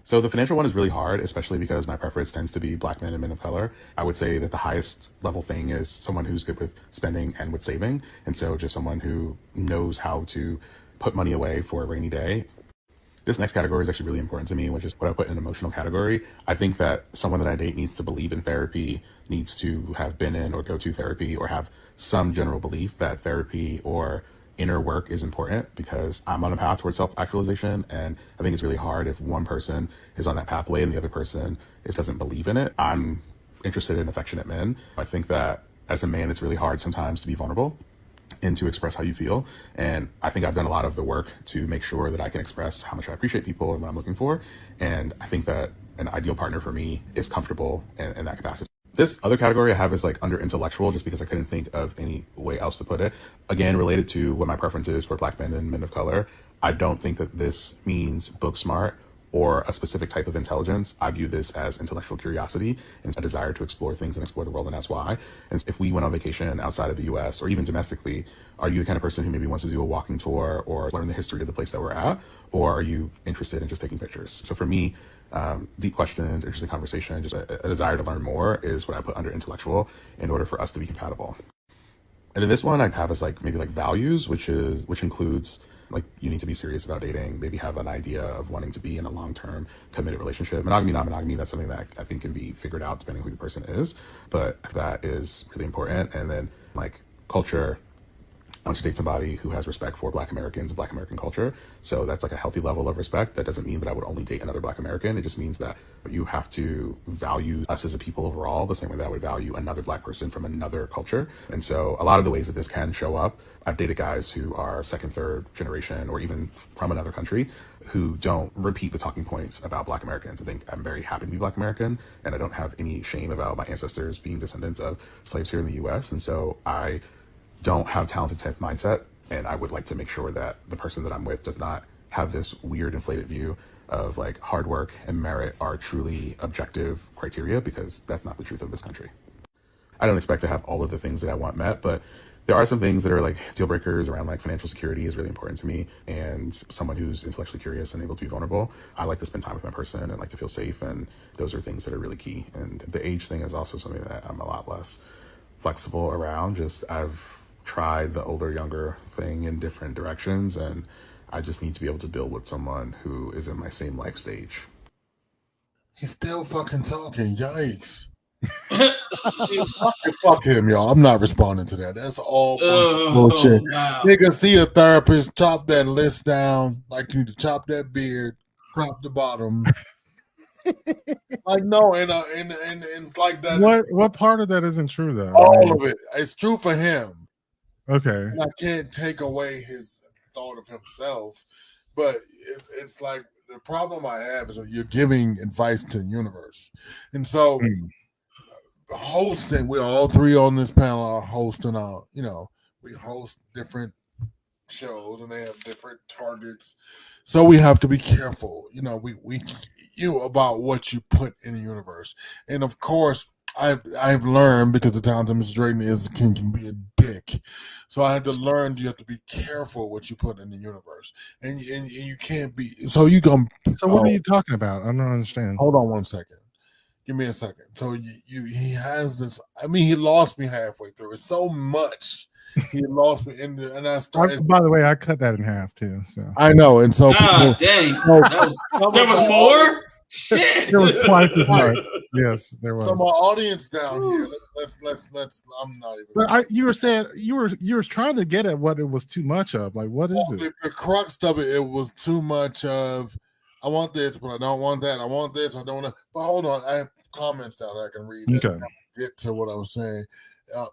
So the financial one is really hard, especially because my preference tends to be Black men and men of color. I would say that the highest level thing is someone who's good with spending and with saving. And so just someone who knows how to put money away for a rainy day. This next category is actually really important to me, which is what I put in an emotional category. I think that someone that I date needs to believe in therapy, needs to have been in or go to therapy, or have some general belief that therapy or inner work is important, because I'm on a path towards self-actualization, and I think it's really hard if one person is on that pathway and the other person doesn't believe in it. I'm interested in affectionate men. I think that as a man, it's really hard sometimes to be vulnerable and to express how you feel. And I think I've done a lot of the work to make sure that I can express how much I appreciate people and what I'm looking for. And I think that an ideal partner for me is comfortable in that capacity. This other category I have is like under intellectual, just because I couldn't think of any way else to put it. Again, related to what my preference is for Black men and men of color. I don't think that this means book smart or a specific type of intelligence. I view this as intellectual curiosity and a desire to explore things and explore the world and ask why. And if we went on vacation outside of the US or even domestically, are you the kind of person who maybe wants to do a walking tour or learn the history of the place that we're at? Or are you interested in just taking pictures? So for me, deep questions, interesting conversation, just a desire to learn more is what I put under intellectual in order for us to be compatible. And then this one I have as like maybe like values, which includes like you need to be serious about dating, maybe have an idea of wanting to be in a long-term committed relationship. Monogamy, non-monogamy, that's something that I think can be figured out depending on who the person is, but that is really important. And then like culture, I want to date somebody who has respect for Black Americans and Black American culture. So that's like a healthy level of respect. That doesn't mean that I would only date another Black American. It just means that you have to value us as a people overall the same way that I would value another Black person from another culture. And so a lot of the ways that this can show up, I've dated guys who are second, third generation, or even from another country, who don't repeat the talking points about Black Americans. I think I'm very happy to be Black American, and I don't have any shame about my ancestors being descendants of slaves here in the US. And so I don't have talented 10th mindset, and I would like to make sure that the person that I'm with does not have this weird inflated view of like hard work and merit are truly objective criteria, because that's not the truth of this country. I don't expect to have all of the things that I want met, but there are some things that are like deal breakers around like financial security is really important to me, and someone who's intellectually curious and able to be vulnerable. I like to spend time with my person and like to feel safe, and those are things that are really key. And the age thing is also something that I'm a lot less flexible around. Just I've tried the older younger thing in different directions, and I just need to be able to build with someone who is in my same life stage.
He's still fucking talking. Yikes. Fuck him, y'all. I'm not responding to that. That's all bullshit.
Wow.
Nigga, see a therapist, chop that list down. Like you need to chop that beard, crop the bottom. Like no, and like that.
What part of that isn't true though?
All of it. It's true for him.
Okay.
And I can't take away his thought of himself, but it's like the problem I have is that you're giving advice to the universe, and so hosting. We're all three on this panel are hosting. We host different shows, and they have different targets, so we have to be careful. We about what you put in the universe, and of course. I've learned, because the talented Mr. Drayton can be a dick, so I had to learn you have to be careful what you put in the universe, and you can't be. So you go.
So what are you talking about? I don't understand.
Hold on 1 second. Give me a second. So he has this. I mean, he lost me halfway through. It's so much. He lost me, and I started.
By the way, I cut that in half too. So
I know, and so
dang, there was more. Shit,
there was twice as much. Yes, there was.
So my audience down here. Let's. I'm not even.
But you were saying you were trying to get at what it was too much of. Like, what is it?
The crux of it was too much of. I want this, but I don't want that. I want this, I don't want. But hold on, I have comments down I can read.
Okay.
Get to what I was saying.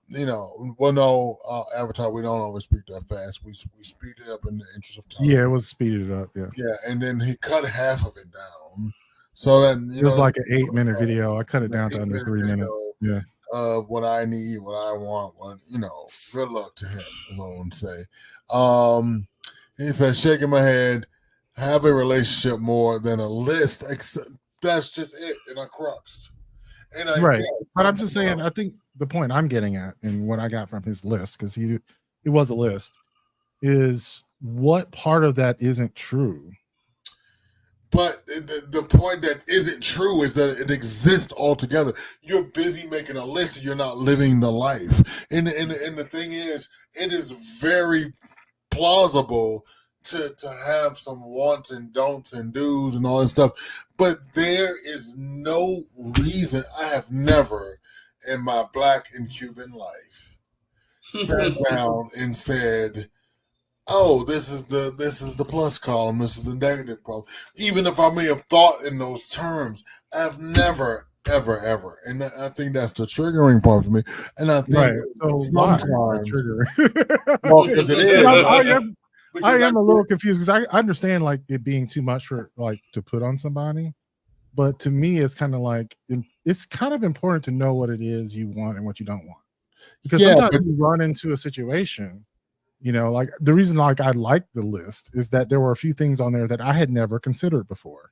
No, Avatar. We don't always speak that fast. We speed it up in the interest of time.
Yeah, it was speeded up. Yeah.
Yeah, and then he cut half of it down. So then
it was like an 8-minute video. I cut it down to under 3 minutes. Yeah.
Of what I need, what I want, good luck to him, is all I'm say. He said, shaking my head, have a relationship more than a list. That's just it, and I cruxed.
Right. But I'm just saying, I think the point I'm getting at, and what I got from his list, because it was a list, is what part of that isn't true.
But the point that isn't true is that it exists altogether. You're busy making a list and you're not living the life. And the thing is, it is very plausible to have some wants and don'ts and do's and all that stuff. But there is no reason. I have never in my Black and Cuban life sat down and said, oh, this is the plus column, this is the negative column. Even if I may have thought in those terms, I've never, ever. And I think that's the triggering part for me. And I think sometimes well, because it is.
I am a little confused because I understand like it being too much for like to put on somebody. But to me, it's kind of like it's kind of important to know what it is you want and what you don't want. Because sometimes you run into a situation. Like the reason like I like the list is that there were a few things on there that I had never considered before.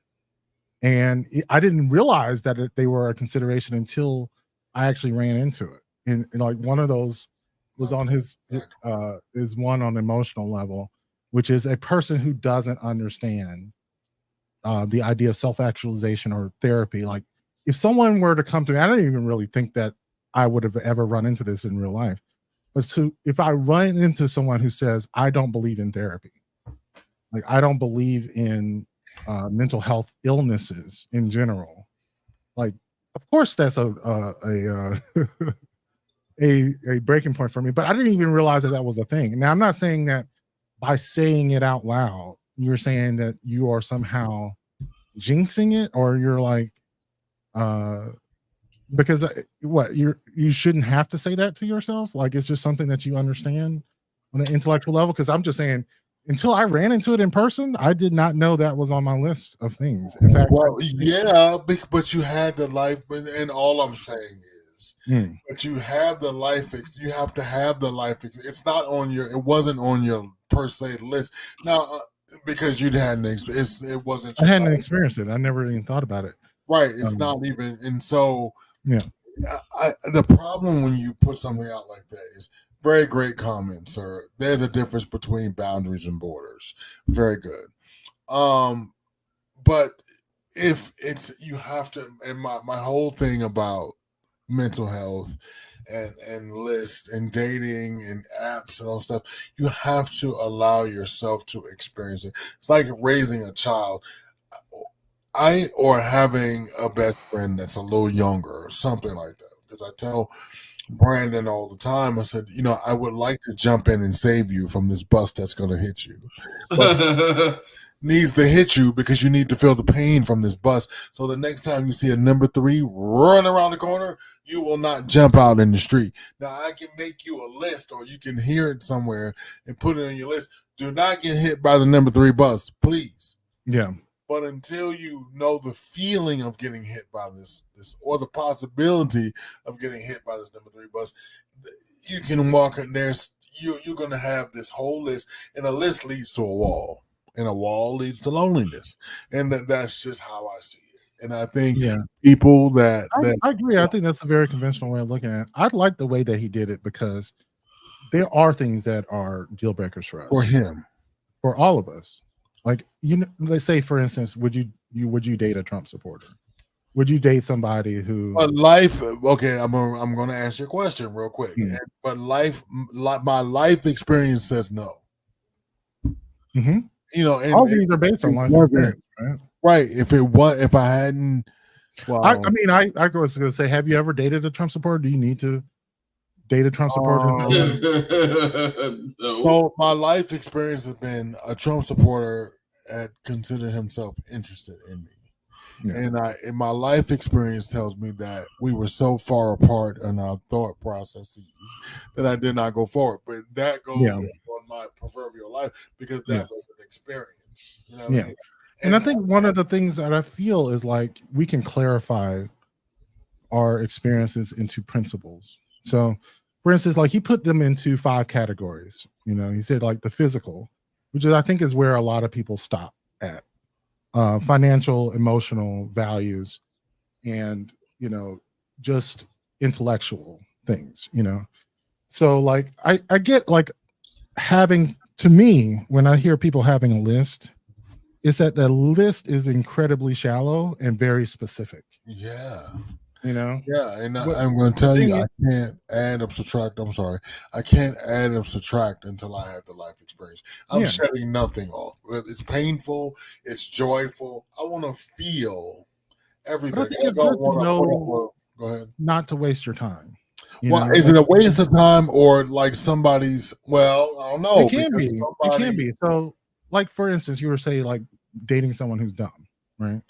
And I didn't realize that they were a consideration until I actually ran into it. And like one of those was on is one on emotional level, which is a person who doesn't understand the idea of self-actualization or therapy. Like if someone were to come to me, I don't even really think that I would have ever run into this in real life. But if I run into someone who says, I don't believe in therapy, like I don't believe in mental health illnesses in general, like, of course that's a breaking point for me, but I didn't even realize that was a thing. Now, I'm not saying that by saying it out loud, you're saying that you are somehow jinxing it, or you're like, because you shouldn't have to say that to yourself. Like it's just something that you understand on an intellectual level. Because I'm just saying, until I ran into it in person, I did not know that was on my list of things. In fact,
but you had the life, and all I'm saying is, but you have the life. You have to have the life. It's not on your. It wasn't on your per se list now because you hadn't. It wasn't.
I hadn't experienced it. I never even thought about it.
Right. It's not even, and so.
Yeah,
the problem when you put something out like that is very great comment, sir. There's a difference between boundaries and borders. Very good. But if you have to, and my whole thing about mental health and lists and dating and apps and all stuff, you have to allow yourself to experience it. It's like raising a child. Or having a best friend that's a little younger or something like that. Because I tell Brandon all the time, I said, I would like to jump in and save you from this bus that's going to hit you. But needs to hit you because you need to feel the pain from this bus. So the next time you see a number 3 run around the corner, you will not jump out in the street. Now, I can make you a list, or you can hear it somewhere and put it on your list. Do not get hit by the number 3 bus, please.
Yeah.
But until you know the feeling of getting hit by this or the possibility of getting hit by this number 3 bus, you can walk in there. You're going to have this whole list, and a list leads to a wall, and a wall leads to loneliness. And that's just how I see it. And I think people that I
agree. I think that's a very conventional way of looking at it. I like the way that he did it because there are things that are deal breakers for us.
For him.
For all of us. Like, let's say, for instance, would you date a Trump supporter? Would you date somebody who
life? Okay, I'm going to ask your question real quick. But my life experience says no.
Mm-hmm. All these are based on life experience, right?
Right. If I hadn't Well,
I mean, I was going to say, have you ever dated a Trump supporter? Do you need to date a Trump supporter?
No.
So my life experience has been a Trump supporter had considered himself interested in me.
Yeah.
And my life experience tells me that we were so far apart in our thought processes that I did not go forward. But that goes on my proverbial life because that was an experience. You know what I mean?
And I think one of the things that I feel is like we can clarify our experiences into principles. So, for instance, like he put them into 5 categories. You know, he said like the physical, which is I think is where a lot of people stop at. Financial, emotional, values, and you know, just intellectual things. You know, so like I get like having, to me, when I hear people having a list, is that the list is incredibly shallow and very specific.
Yeah.
You know?
Yeah, and I'm going to tell you, I can't add or subtract. I'm sorry. I can't add or subtract until I have the life experience. I'm shutting nothing off. It's painful. It's joyful. I want to feel everything.
But I think it's good to know
go ahead.
Not to waste your time.
Well, is it a waste of time or like somebody's, well, I don't know.
It can be. It can be. So, like, for instance, you were saying like dating someone who's dumb, right?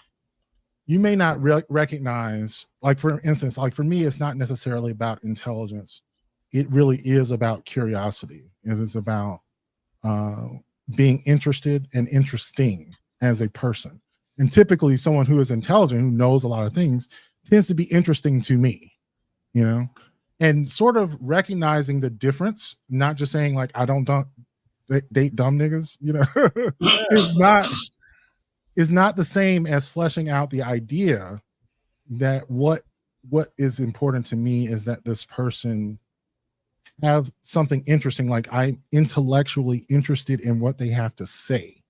You may not recognize, like, for instance, like for me, it's not necessarily about intelligence. It really is about curiosity. It is about being interested and interesting as a person. And typically someone who is intelligent, who knows a lot of things, tends to be interesting to me, you know? And sort of recognizing the difference, not just saying like, I don't date dumb niggas, you know, is not the same as fleshing out the idea that what is important to me is that this person have something interesting, like I'm intellectually interested in what they have to say.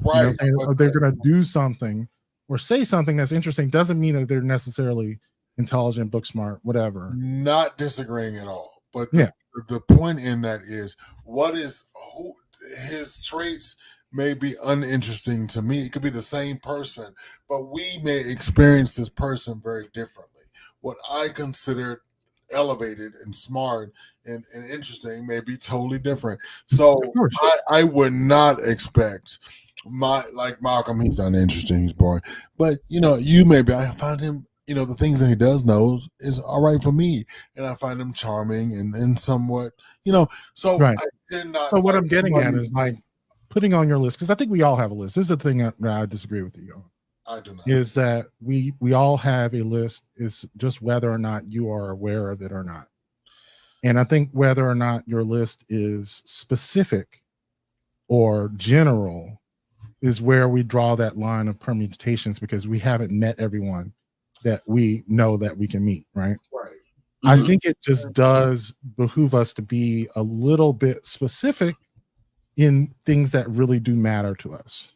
Right.
You know, they're going to do something or say something that's interesting doesn't mean that they're necessarily intelligent, book smart, whatever.
Not disagreeing at all. But the point in that is his traits may be uninteresting to me. It could be the same person, but we may experience this person very differently. What I consider elevated and smart and interesting may be totally different. So I would not expect like Malcolm, he's uninteresting, he's boring. But you know, I find him, you know, the things that he does knows is all right for me. And I find him charming and somewhat, you know, so I did not.
So what I'm getting at is like putting on your list, because I think we all have a list. This is the thing that I disagree with you on.
I do not.
Is that we all have a list, is just whether or not you are aware of it or not. And I think whether or not your list is specific or general is where we draw that line of permutations, because we haven't met everyone that we know that we can meet, right?
Right.
Mm-hmm. I think it just does behoove us to be a little bit specific in things that really do matter to us.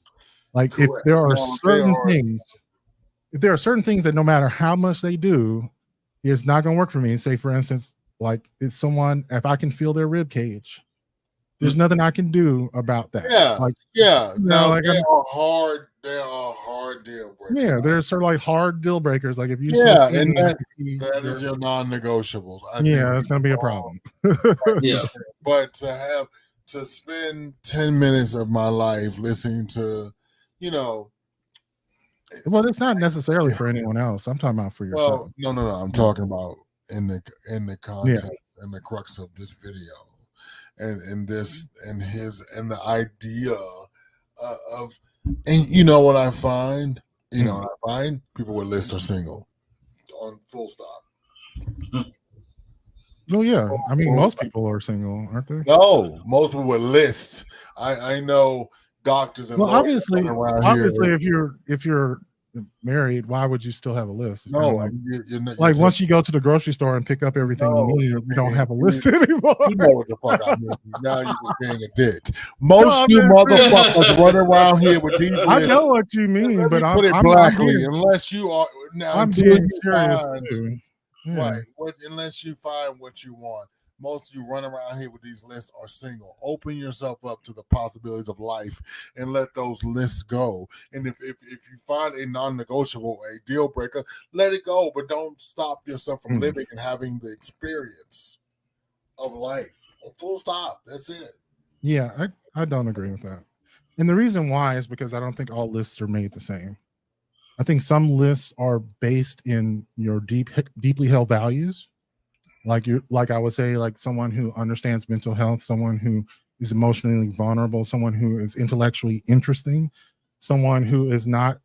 Like if there are certain things that no matter how much they do, it's not going to work for me. Say, for instance, like it's someone, if I can feel their rib cage, there's nothing I can do about that.
Yeah.
Like,
Now, like they are hard deal breakers.
Yeah, they're sort of like hard deal breakers. Like if you
and that is your non-negotiables.
That's going to be a problem.
Yeah.
But to spend 10 minutes of my life listening to, you know,
well, it's not necessarily for anyone else. I'm talking about for yourself.
Well, no. I'm talking about in the context and the crux of this video, and this and the idea of, and you know what I find, I find people with lists are single, on full stop.
Oh yeah, I mean most people are single, aren't they?
No, most people with lists. I know doctors and
obviously if you're married, why would you still have a list?
No,
like once you go to the grocery store and pick up everything you need, you don't have a list anymore.
You know what the fuck I mean. Now you're just being a dick. Most you motherfuckers running around here with these lists.
I know what you mean, but
put it blackly. Unless you are now,
I'm being serious too.
Right. Unless you find what you want. most of you run around here with these lists are single. Open yourself up to the possibilities of life and let those lists go. And if you find a non-negotiable, a deal breaker, let it go. But don't stop yourself from living and having the experience of life. Full stop. That's it.
Yeah, I don't agree with that. And the reason why is because I don't think all lists are made the same. I think some lists are based in your deeply held values. Like I would say, like someone who understands mental health, someone who is emotionally vulnerable, someone who is intellectually interesting, someone who is not,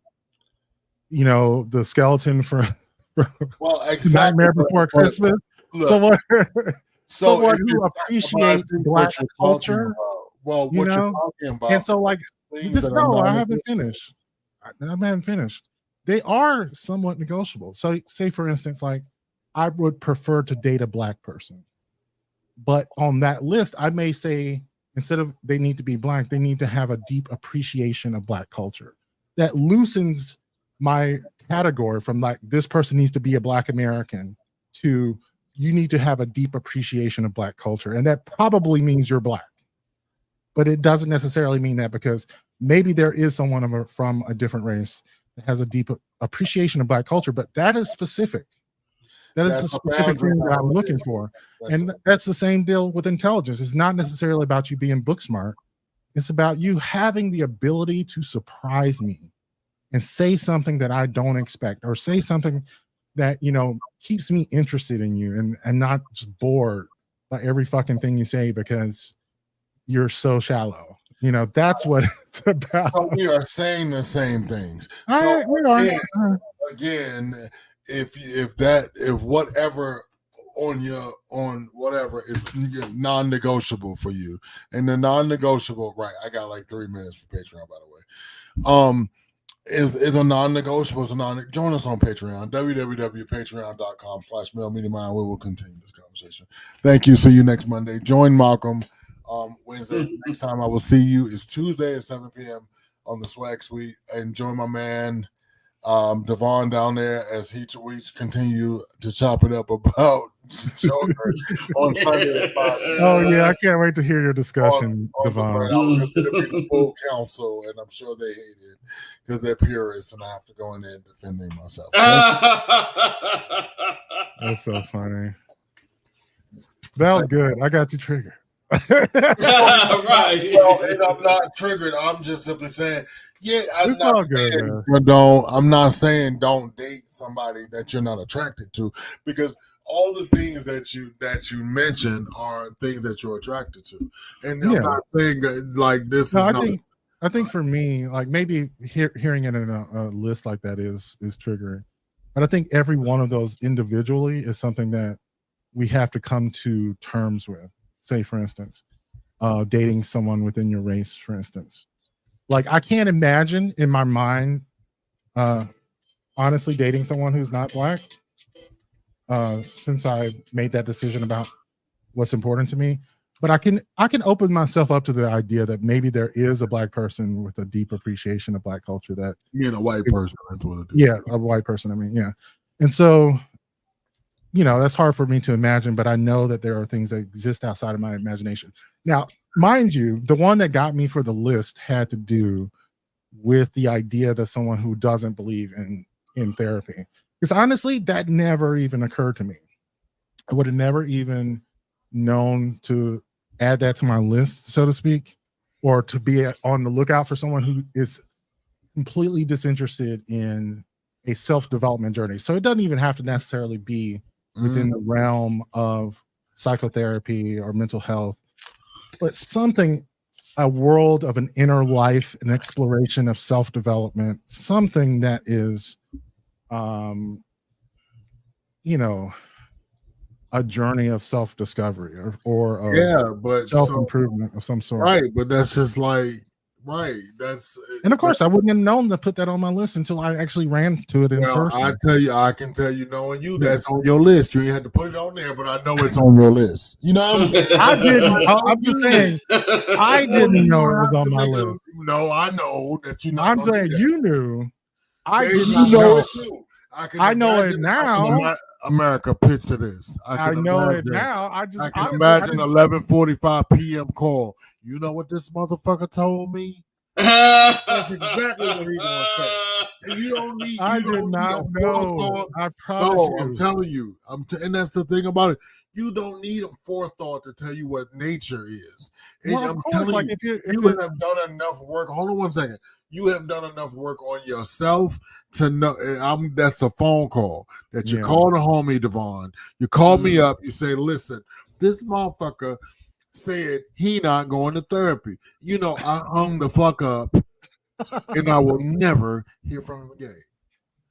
the skeleton for Nightmare Before Christmas.
Look,
someone who appreciates Black culture.
Well, what you're talking about,
and so like this. No, I haven't finished. I haven't finished. They are somewhat negotiable. So, say for instance, like I would prefer to date a Black person, but on that list, I may say instead of they need to be Black, they need to have a deep appreciation of Black culture. That loosens my category from like this person needs to be a Black American to you need to have a deep appreciation of Black culture, and that probably means you're Black. But it doesn't necessarily mean that, because maybe there is someone from a different race that has a deep appreciation of Black culture, but that is specific. That's the specific thing that I'm looking for. That's the same deal with intelligence. It's not necessarily about you being book smart. It's about you having the ability to surprise me and say something that I don't expect, or say something that, keeps me interested in you and not just bored by every fucking thing you say because you're so shallow. That's what it's about.
So we are saying the same things. Again, if whatever on whatever is non-negotiable for you, and the non-negotiable, right? I got like 3 minutes for Patreon, by the way. Is a non-negotiable. Join us on Patreon, www.patreon.com/MailMediaMind. We will continue this conversation. Thank you. See you next Monday. Join Malcolm Wednesday. Next time I will see you is Tuesday at 7 p.m. on the Swag Suite. And join my man Devon down there as we continue to chop it up about children on Sunday at 5 p.m.
Oh yeah, I can't wait to hear your discussion, Devon.
I was going to be the full council, and I'm sure they hate it because they're purists, and I have to go in there and defend them myself.
That's so funny. That was good. I got you triggered.
Right.
Well, and I'm not triggered. I'm just simply saying, I'm not saying don't date somebody that you're not attracted to, because all the things that you mentioned are things that you're attracted to, and I'm not saying that like this is.
I think for me, like maybe hearing it in a list like that is triggering, but I think every one of those individually is something that we have to come to terms with. Say, for instance, dating someone within your race, for instance. Like, I can't imagine in my mind, honestly, dating someone who's not Black, since I made that decision about what's important to me. But I can open myself up to the idea that maybe there is a Black person with a deep appreciation of Black culture. That
a white person. That's what it is.
Yeah, a white person. I mean, yeah. And so, that's hard for me to imagine, but I know that there are things that exist outside of my imagination. Now, mind you, the one that got me for the list had to do with the idea that someone who doesn't believe in therapy. Because honestly, that never even occurred to me. I would have never even known to add that to my list, so to speak, or to be on the lookout for someone who is completely disinterested in a self-development journey. So it doesn't even have to necessarily be within the realm of psychotherapy or mental health, but a world of an inner life, an exploration of self-development, something that is, a journey of self-discovery or self-improvement of some sort.
Right, but that's just like, and
of course I wouldn't have known to put that on my list until I actually ran to it in person.
I can tell you, knowing you, that's on your list. You ain't had to put it on there, but I know it's on your list. You know what I'm saying?
I didn't. I'm just saying, I didn't know it was on my list.
No, I know that you.
I'm saying you knew. I didn't
know it too.
I know it now.
America, picture this.
I know it now. I
can imagine 11:45 p.m. call. You know what this motherfucker told me? That's exactly what he's gonna say. And you don't need.
I did not know. I promise you.
I'm telling you. And that's the thing about it. You don't need a forethought to tell you what nature is.
Well,
I'm telling
like
you, if you have done enough work. Hold on one second. You have done enough work on yourself to know. That's a phone call that you call the homie Devon. You call me up. You say, "Listen, this motherfucker said he not going to therapy." You know, I hung the fuck up, and I will never hear from him again.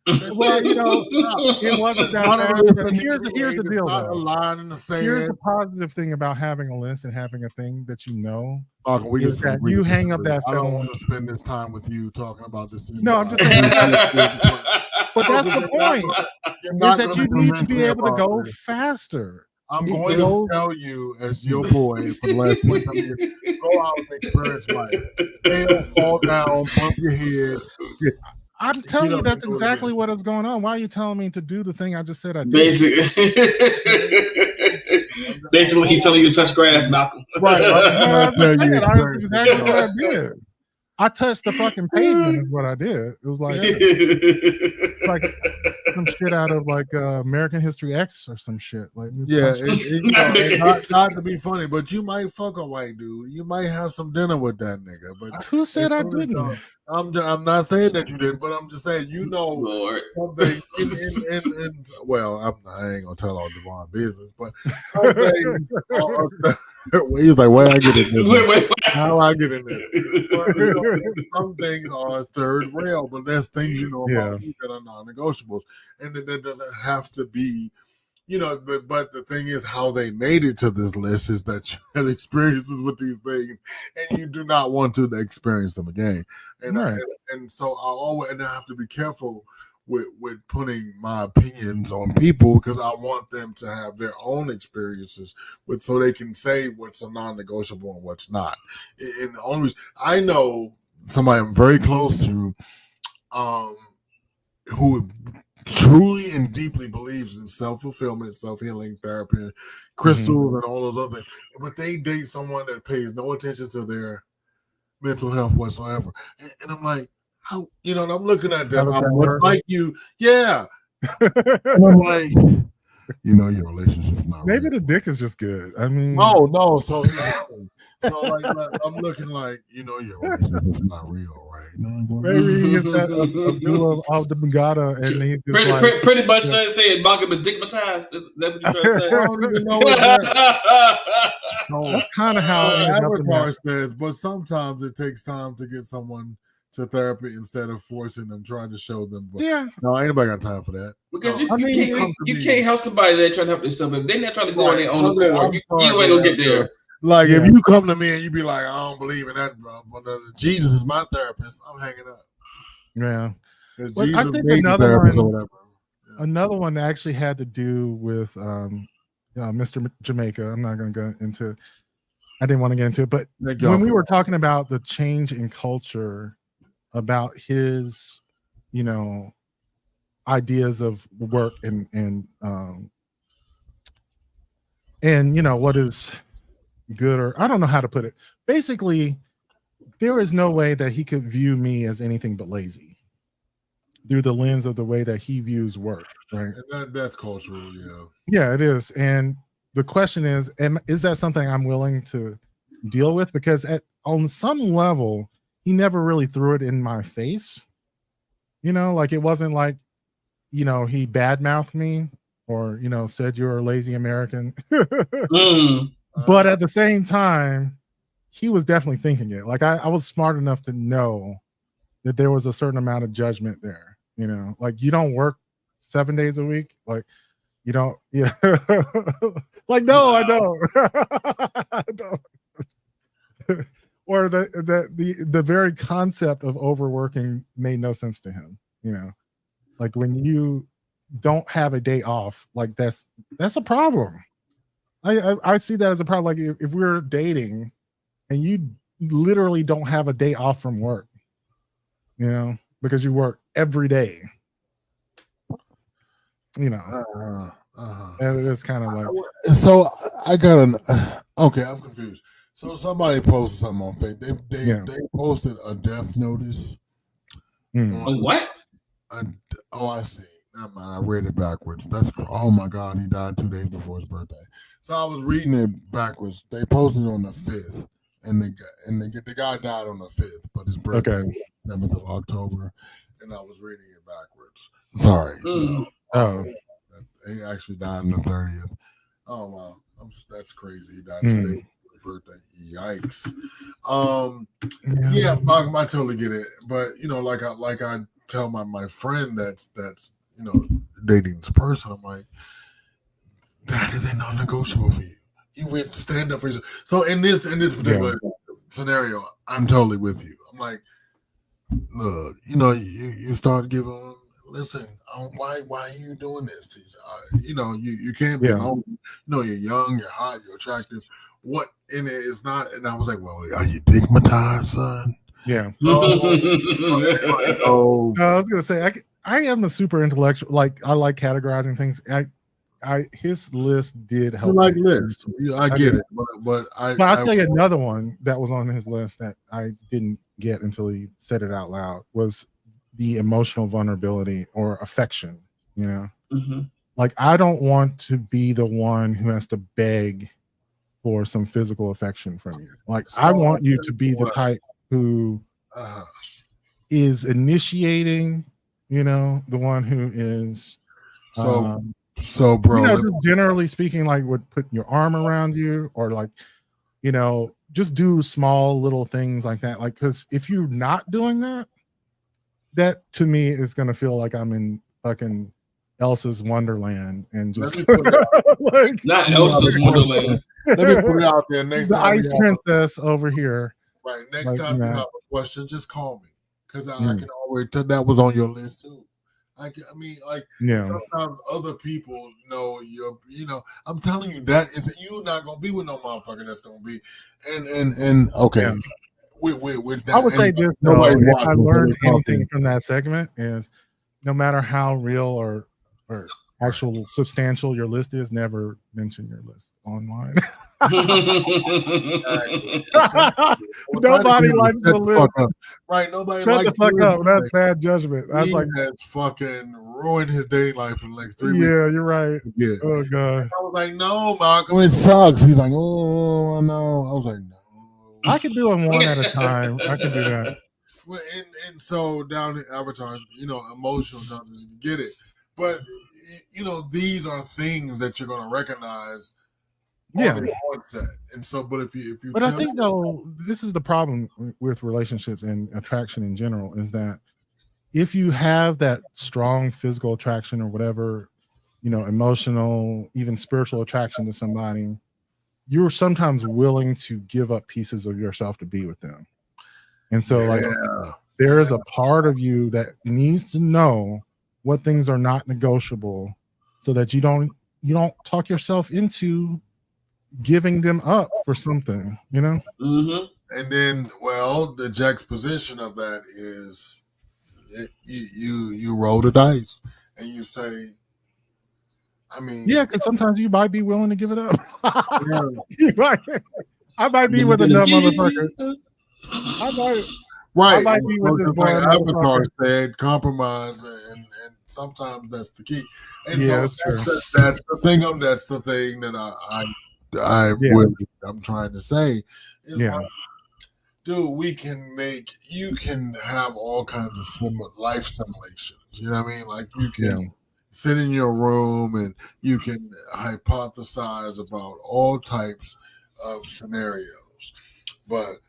Well, you know, it wasn't that bad. But here's the deal,
not
though.
A line in the sand.
Here's the positive thing about having a list and having a thing that you know.
We
is that you hang up that phone.
I don't want to spend this time with you talking about this.
No, I'm just saying. But that's the point. Is that you need to be able to go faster.
I'm going to tell you, as your boy for the last 20 years, go out and experience life. Fail, fall down, bump your head.
I'm telling you, that's exactly what is going on. Why are you telling me to do the thing I just said I did?
Basically, he's telling you to touch grass, Malcolm.
Right.
That's exactly what I did. I touched the fucking pavement is what I did. It was like some shit out of like American History X or some shit. Like
not to be funny, but you might fuck a white dude. You might have some dinner with that nigga. But
who said I didn't?
I'm not saying that you didn't, but I'm just saying something. Well, I ain't gonna tell all Devon business, but some things. He's like, where I get in this? How I get in this? Some things are third rail, but there's things about you that are non-negotiables, and that doesn't have to be. But the thing is, how they made it to this list is that you had experiences with these things, and you do not want to experience them again. And so I have to be careful with putting my opinions on people because I want them to have their own experiences so they can say what's a non-negotiable and what's not. And the only reason I know somebody I'm very close to, who truly and deeply believes in self-fulfillment, self-healing therapy, crystals, and all those other things. But they date someone that pays no attention to their mental health whatsoever. And I'm like, how? And I'm looking at them. I'm much like you. Yeah. And I'm like, your relationship's not
maybe
real.
the dick is just good. I mean,
no. So like I'm looking like, your relationship's not real, right?
Maybe he gets that Abdullah of the Bugata, and he just
pretty much saying Malcolm is digmatized. That's what you're trying to say.
I don't even know what that.
That's kind of how
Avatar says, but sometimes it takes time to get someone to therapy instead of forcing them, trying to show them. But no, ain't nobody got time for that.
Because you can't help somebody that trying to help themselves. If they're not trying to go on their own accord, you ain't gonna get there.
Like if you come to me and you be like, I don't believe in that, bro, but Jesus is my therapist, I'm hanging up.
Yeah.
Jesus
I think another one actually had to do with Mr. Jamaica. I'm not going to go into. I didn't want to get into it, but when we were talking about the change in culture, about his, ideas of work and what is good, or I don't know how to put it. Basically, there is no way that he could view me as anything but lazy through the lens of the way that he views work, right?
And that's cultural, yeah.
Yeah, it is. And the question is that something I'm willing to deal with? Because on some level, he never really threw it in my face. Like it wasn't like, he badmouthed me or, said you're a lazy American. But at the same time, he was definitely thinking it. Like I was smart enough to know that there was a certain amount of judgment there. Like you don't work 7 days a week. Like you don't. Yeah. Like no, I don't. I don't. Or the very concept of overworking made no sense to him. Like when you don't have a day off, like that's a problem. I see that as a problem. Like if we're dating and you literally don't have a day off from work, because you work every day. you know, and it's kind of like,
So I got an okay. I'm confused. So somebody posted something on Facebook. They posted a death notice.
A what?
Oh, I see. Never mind. I read it backwards. Oh my God, he died 2 days before his birthday. So I was reading it backwards. They posted it on the 5th, and the guy died on the 5th, but his birthday was 7th of October, and I was reading it backwards. Sorry. So, he actually died on the 30th. Oh wow, that's crazy. He died 2 days before his birthday. Yikes. Yeah, I totally get it, but like I tell my friend that's dating this person, I'm like, that is a non-negotiable for you. You would stand up for yourself. So in this particular scenario, I'm totally with you. I'm like, look, you start giving. Listen, why are you doing this? You can't be home. You're young, you're hot, you're attractive. What in it is not? And I was like, well, are you stigmatized, son?
Yeah.
Oh,
I was gonna say I am a super intellectual. Like I like categorizing things. His list did help.
You like lists. I get it, but
I'll tell you another one that was on his list that I didn't get until he said it out loud was the emotional vulnerability or affection. Like I don't want to be the one who has to beg for some physical affection from you. Like I want you to be the type who is initiating, the one who is
so bro,
just generally speaking, like would put your arm around you or like, just do small little things like that. Like, because if you're not doing that, that to me is going to feel like I'm in fucking Elsa's Wonderland and just
like, not Elsa's Wonderland.
Let me put it out there. Next
the
time,
ice princess over here.
Right. Next time you have a question, just call me because I can always tell that was on your list too. Sometimes other people know I'm telling you that is you're not gonna be with no motherfucker that's gonna be, and okay. Yeah. With that,
I would say this though, if I learned anything from that segment is no matter how real or actual substantial your list is, never mention your list online. Nobody likes the list.
Right, nobody
likes
the
fuck up. That's bad judgment. That's like
has fucking ruined his dating life for the next 3 weeks.
Yeah, you're right. Yeah. Oh god.
I was like, no, Malcolm, it sucks. He's like, oh no. I was like, no.
I can do them one at a time. I can do that.
Well, and so down in Avatar, emotional intelligence, you get it. But these are things that you're going to recognize.
Yeah.
And so, but if you,
but I think though, this is the problem with relationships and attraction in general is that if you have that strong physical attraction or whatever, emotional, even spiritual attraction to somebody, you're sometimes willing to give up pieces of yourself to be with them. And so there is a part of you that needs to know what things are not negotiable so that you don't talk yourself into giving them up for something,
And then, the juxtaposition of that is you roll the dice and you say,
because sometimes you might be willing to give it up. I might be with a dumb motherfucker. I might be with this boy.
Avatar said compromise, and sometimes that's the key. And that's the thing. That's the thing that I'm trying to say is dude, you can have all kinds of life simulations. You know what I mean? Like you can sit in your room and you can hypothesize about all types of scenarios. But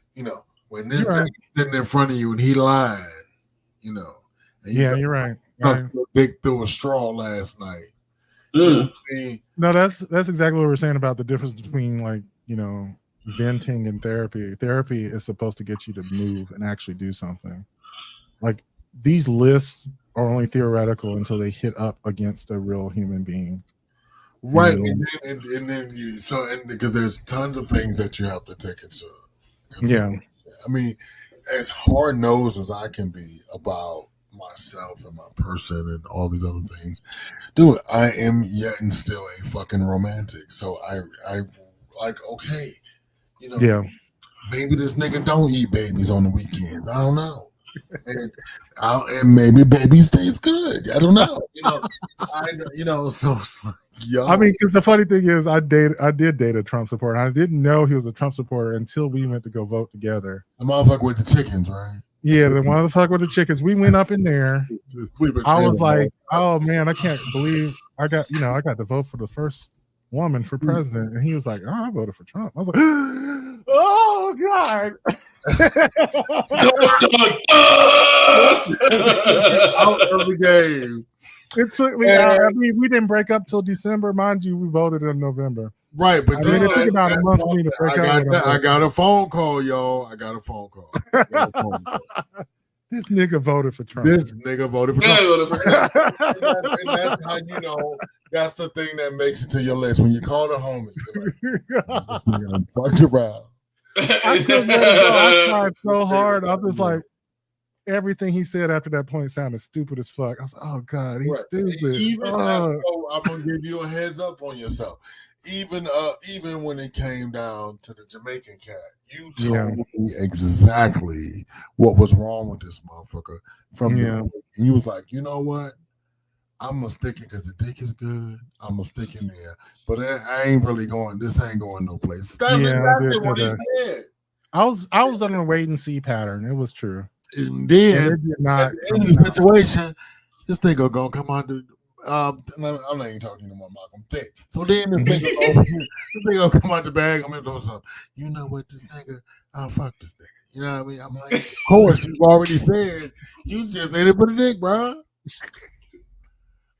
when this thing is sitting in front of you and he lying, and
you're right.
Big through a straw last night.
No, that's exactly what we're saying about the difference between venting and therapy. Therapy is supposed to get you to move and actually do something. Like these lists are only theoretical until they hit up against a real human being.
Right. And then because there's tons of things that you have to take into.
Yeah.
I mean, as hard nosed as I can be about myself and my person and all these other things, dude, I am yet and still a fucking romantic. So I like, okay, you know,
Yeah.
maybe this nigga don't eat babies on the weekends. I don't know. And maybe babies taste good. I don't know. So it's like, yo.
I mean, because the funny thing is, I did date a Trump supporter. I didn't know he was a Trump supporter until we went to go vote together.
The motherfucker with the chickens, right?
Yeah, the motherfucker with the chickens. We went up in there. I was like, oh man, I can't believe I got to vote for the first woman for president. And he was like, oh, I voted for Trump. I was like, oh God.
Out of the game.
It took me. I mean, we didn't break up till December, mind you. We voted in November.
Right, but
it took about a month for me to break up.
I got a phone call, y'all. I got a phone call.
This nigga voted for Trump.
This nigga voted for Trump. And that's how you know. That's the thing that makes it to your list when you call the homie. You're like, fucked around.
I couldn't let it go. I tried so hard. I was just like, everything he said after that point sounded stupid as fuck. I was like, oh God, he's stupid.
So I'm gonna give you a heads up on yourself. Even when it came down to the Jamaican cat, you told me exactly what was wrong with this motherfucker from and you was like, you know what? I'm gonna stick it because the dick is good. I'm gonna stick in there, but I ain't really going. This ain't going no place. That's exactly what he said.
I was on a wait and see pattern. It was true.
And then at the end of the situation, this nigga gonna come out to. I'm not even talking to my Malcolm Thick. So then this nigga gonna come out the bag. I'm gonna do something. You know what, this nigga? Fuck this nigga. You know what I mean? I'm like, of course you've already said you just ain't it but a dick, bro.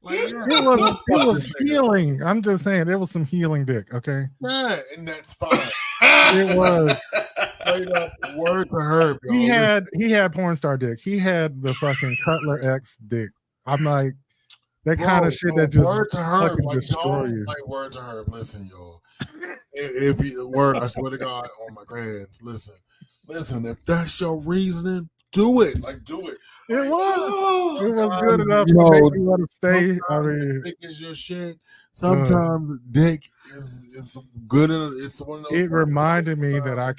Like, it was healing. I'm just saying there was some healing dick, okay?
Yeah, and that's fine.
It was
straight up word to her. Bro.
He had porn star dick. He had the fucking Cutler X dick. I'm like that kind of shit that just
word to her, like
destroy you.
Like word to her. Listen, y'all. If you word, I swear to God, on my grands, listen. If that's your reasoning, do it. Like, do it.
It was good enough to make me want to stay. I mean,
dick is your shit. Sometimes dick is good. It's one of those.
It reminded me that I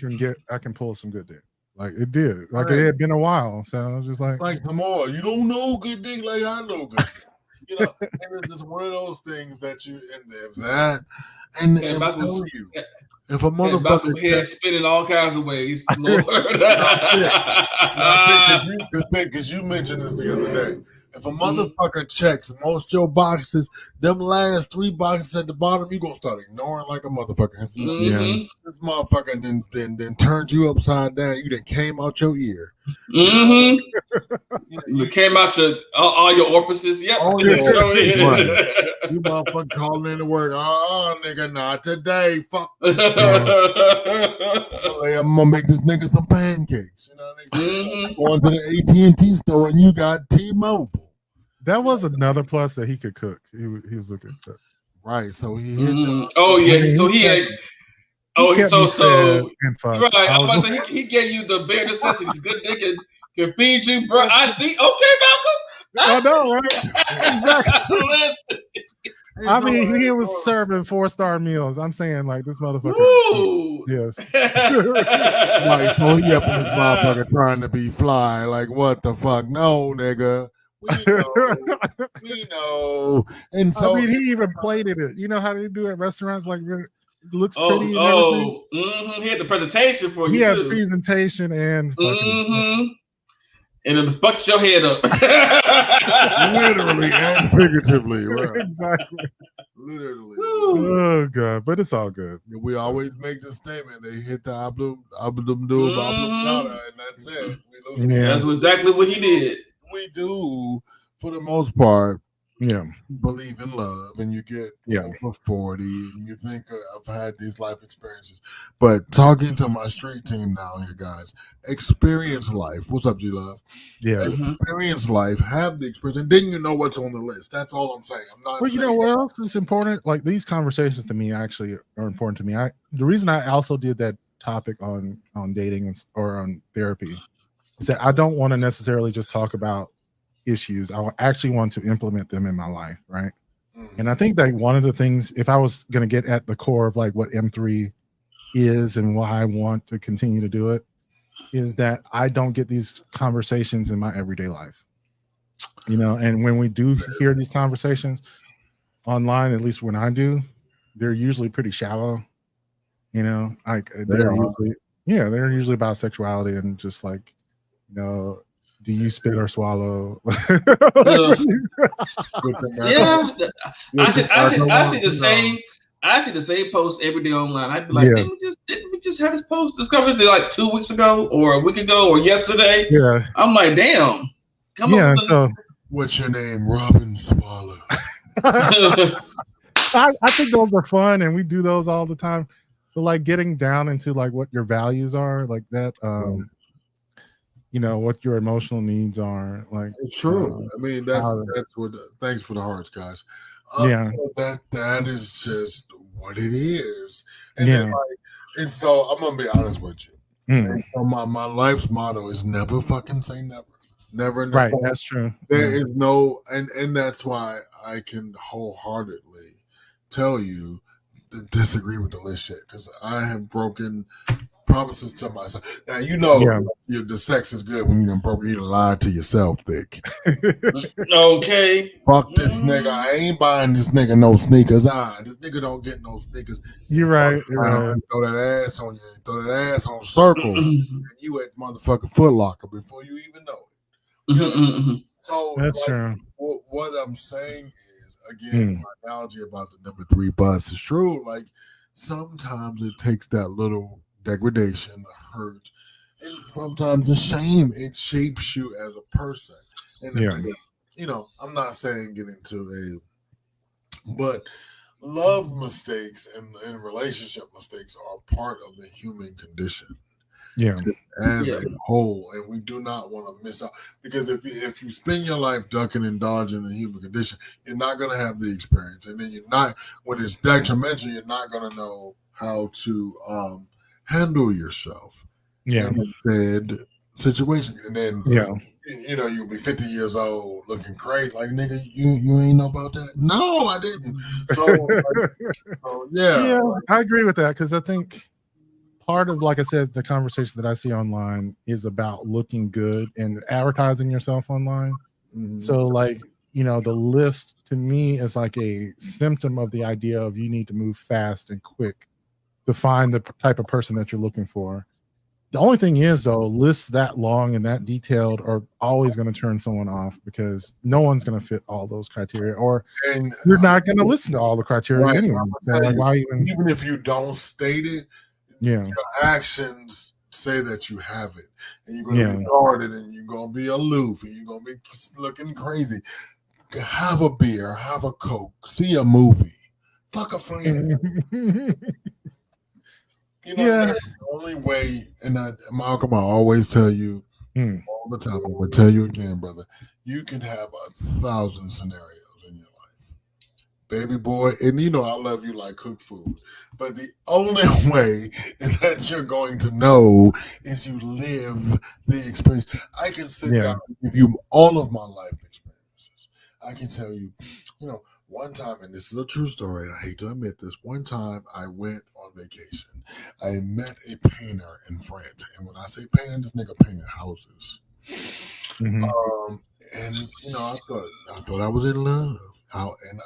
can pull some good dick. Like it did. Like it had been a while, so I was just like
some more. You don't know good dick like I know good. You know, and it's just one of those things that you and there's that, and if a motherfucker
head spinning all kinds of ways, Lord.
Because you mentioned this the other day. If a motherfucker checks most your boxes, them last 3 boxes at the bottom, you gonna start ignoring like a motherfucker. This motherfucker then turned you upside down. You then came out your ear.
You came out your all your orifices. Yep.
You motherfucker calling in to work. Nigga, not today. Fuck. I'm gonna make this nigga some pancakes. You know what I mean? Going to the AT&T store and you got T-Mobile.
That was another plus that he could cook. He was looking at that.
Right. So he hit
so he had. Right. I was about to say he gave you the bare necessities. Good nigga can feed you, bro. I see. Okay,
Malcolm. I know, right? Exactly. I mean, he was serving 4-star meals. I'm saying, like, this motherfucker. Yes.
Like, he up in this motherfucker trying to be fly. Like, what the fuck? No, nigga. We know. And so
I mean, he even plated it. You know how they do at restaurants, like it looks pretty. He
had the presentation for you.
He had the presentation and
and it fucked your head up.
Literally and figuratively. Right?
Exactly.
Literally.
Oh God, but it's all good.
We always make the statement. They hit the oblum and that's it.
That's exactly what he did.
We do, for the most part,
Yeah.
Believe in love, and you get over 40, and you think I've had these life experiences. But talking to my street team down here, guys, experience life. What's up, G-Love?
Yeah.
Experience life, have the experience, and then you know what's on the list. That's all I'm saying. I'm not.
Well, you know what else is important? Like these conversations to me actually are important to me. The reason I also did that topic on dating or on therapy is that I don't want to necessarily just talk about issues, I actually want to implement them in my life, right?
Mhm.
And I think that one of the things, if I was going to get at the core of like what M3 is and why I want to continue to do it, is that I don't get these conversations in my everyday life. You know, and when we do hear these conversations online, at least when I do, they're usually pretty shallow. You know, like they're usually about sexuality and just like, you know, do you spit or swallow?
Ugh.
With the
Yeah,
macaroni-
I
with
see,
the
I see, I see the
macaroni,
same. I see the same post every day online. I'd be like,
Yeah.
didn't we just have this post, this conversation like 2 weeks ago, or a week ago, or yesterday?
Yeah.
I'm like, damn. Come
Yeah.
up
And
with
so
What's your name? Robin Swallow.
the.
I think those are fun and we do those all the time. But like getting down into like what your values are, like that, you know, what your emotional needs are, like
It's true. I mean, that's
how-
what. Thanks for the hearts, guys.
Yeah.
That is just what it is, and
Yeah.
then like, and so I'm gonna be honest with you.
Mm.
And so my life's motto is never fucking say never, never.
Right. That's true.
There
Yeah.
is no, and that's why I can wholeheartedly tell you to disagree with the list shit because I have broken promises to myself. Now you know the sex is good when you done broke, you done lied to yourself, thick.
Okay.
Fuck this nigga. I ain't buying this nigga no sneakers. This nigga don't get no sneakers.
You're right. You're right.
Throw that ass on you. Throw that ass on circle. And you at motherfucking Foot Locker before you even know it. You know? So
That's
like,
true.
what I'm saying is, again, my analogy about the number 3 bus is true. Like sometimes it takes that little degradation, hurt, and sometimes the shame. It shapes you as a person. And you know, I'm not saying get into but love mistakes and relationship mistakes are part of the human condition.
Yeah.
As a whole, and we do not want to miss out because if you spend your life ducking and dodging the human condition, you're not going to have the experience, and then you're not, when it's detrimental, you're not going to know how to handle yourself in said situation, and then you know you'll be 50 years old looking crazy like nigga, you ain't know about that. No, I didn't. So yeah,
I agree with that because I think part of, like I said, the conversation that I see online is about looking good and advertising yourself online.
Mm-hmm.
So like, you know, the list to me is like a symptom of the idea of you need to move fast and quick to find the type of person that you're looking for. The only thing is, though, lists that long and that detailed are always going to turn someone off because no one's going to fit all those criteria, or you're not going to listen to all the criteria anyway. So like, why
even if you don't state it,
your
actions say that you have it, and you're going to be guarded, and you're going to be aloof, and you're going to be looking crazy. Have a beer, have a Coke, see a movie, fuck a friend. You know, that's the only way. And Malcolm, I always tell you all the time. I'm gonna tell you again, brother. You can have 1,000 scenarios in your life, baby boy. And you know I love you like cooked food, but the only way that you're going to know is you live the experience. I can sit down and give you all of my life experiences. I can tell you, you know. One time, and this is a true story, I hate to admit this, one time I went on vacation. I met a painter in France. And when I say painter, this nigga painted houses. And, you know, I thought I was in love. And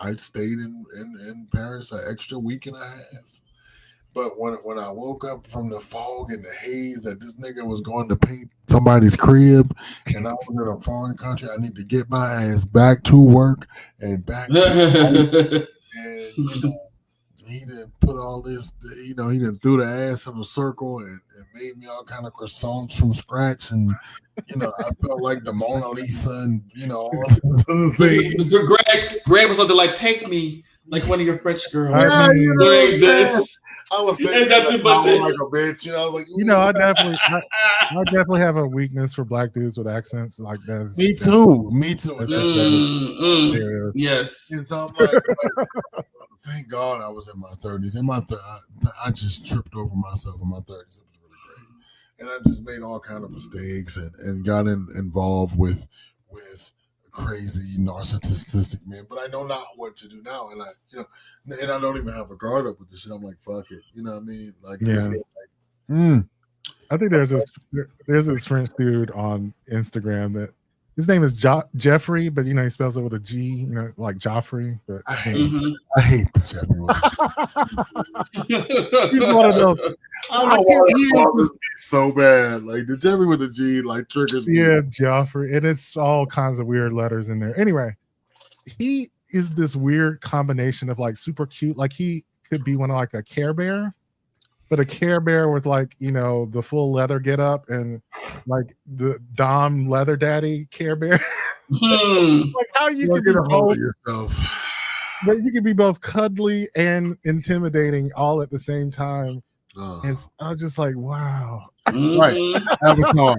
I stayed in Paris an extra week and a half. But when I woke up from the fog and the haze that this nigga was going to paint somebody's crib, and I was in a foreign country, I need to get my ass back to work and back to and you know, he didn't put all this, you know, he didn't threw the ass in a circle and made me all kind of croissants from scratch, and you know, I felt like the Mona Lisa, and you know, all
Greg was something like, paint me like one of your French girls.
Yeah, you know,
doing this.
I was thinking like a bitch, you know. I was like,
you know, I definitely have a weakness for black dudes with accents like that.
Me too.
Yes.
And so I'm like, thank God I was in my 30s. I just tripped over myself in my 30s. It was really great, and I just made all kind of mistakes and got involved with with crazy narcissistic men, but I know not what to do now, and and I don't even have a guard up with this shit. I'm like, fuck it, you know what I mean? Like,
I think there's this French dude on Instagram that his name is Jeffrey, but he spells it with a G, like Joffrey. But
I hate the Jeffrey.
He's one of those.
I don't know why this so bad. Like the Jeffrey with the G, like triggers me.
Yeah, Joffrey, and it's all kinds of weird letters in there. Anyway, he is this weird combination of like super cute, like he could be one of like a Care Bear. But a Care Bear with like, the full leather get up and like the Dom Leather Daddy Care Bear. Like how you can be both
yourself.
But you can be both cuddly and intimidating all at the same time. And I was just like, wow.
Right. Avatar,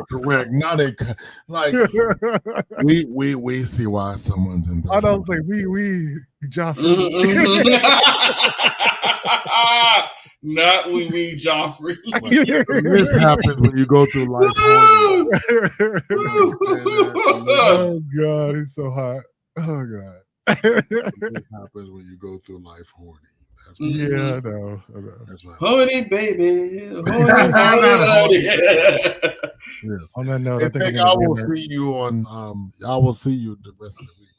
correct. Not like we see why someone's in there.
I don't say we Joffrey.
Not we Joffrey.
This happens when you go through life horny.
Oh God, he's so hot. Oh God.
This happens when you go through life horny. That's what
I know.
That's right.
Horny baby.
On that note,
I will see you on. I will see you the rest of the week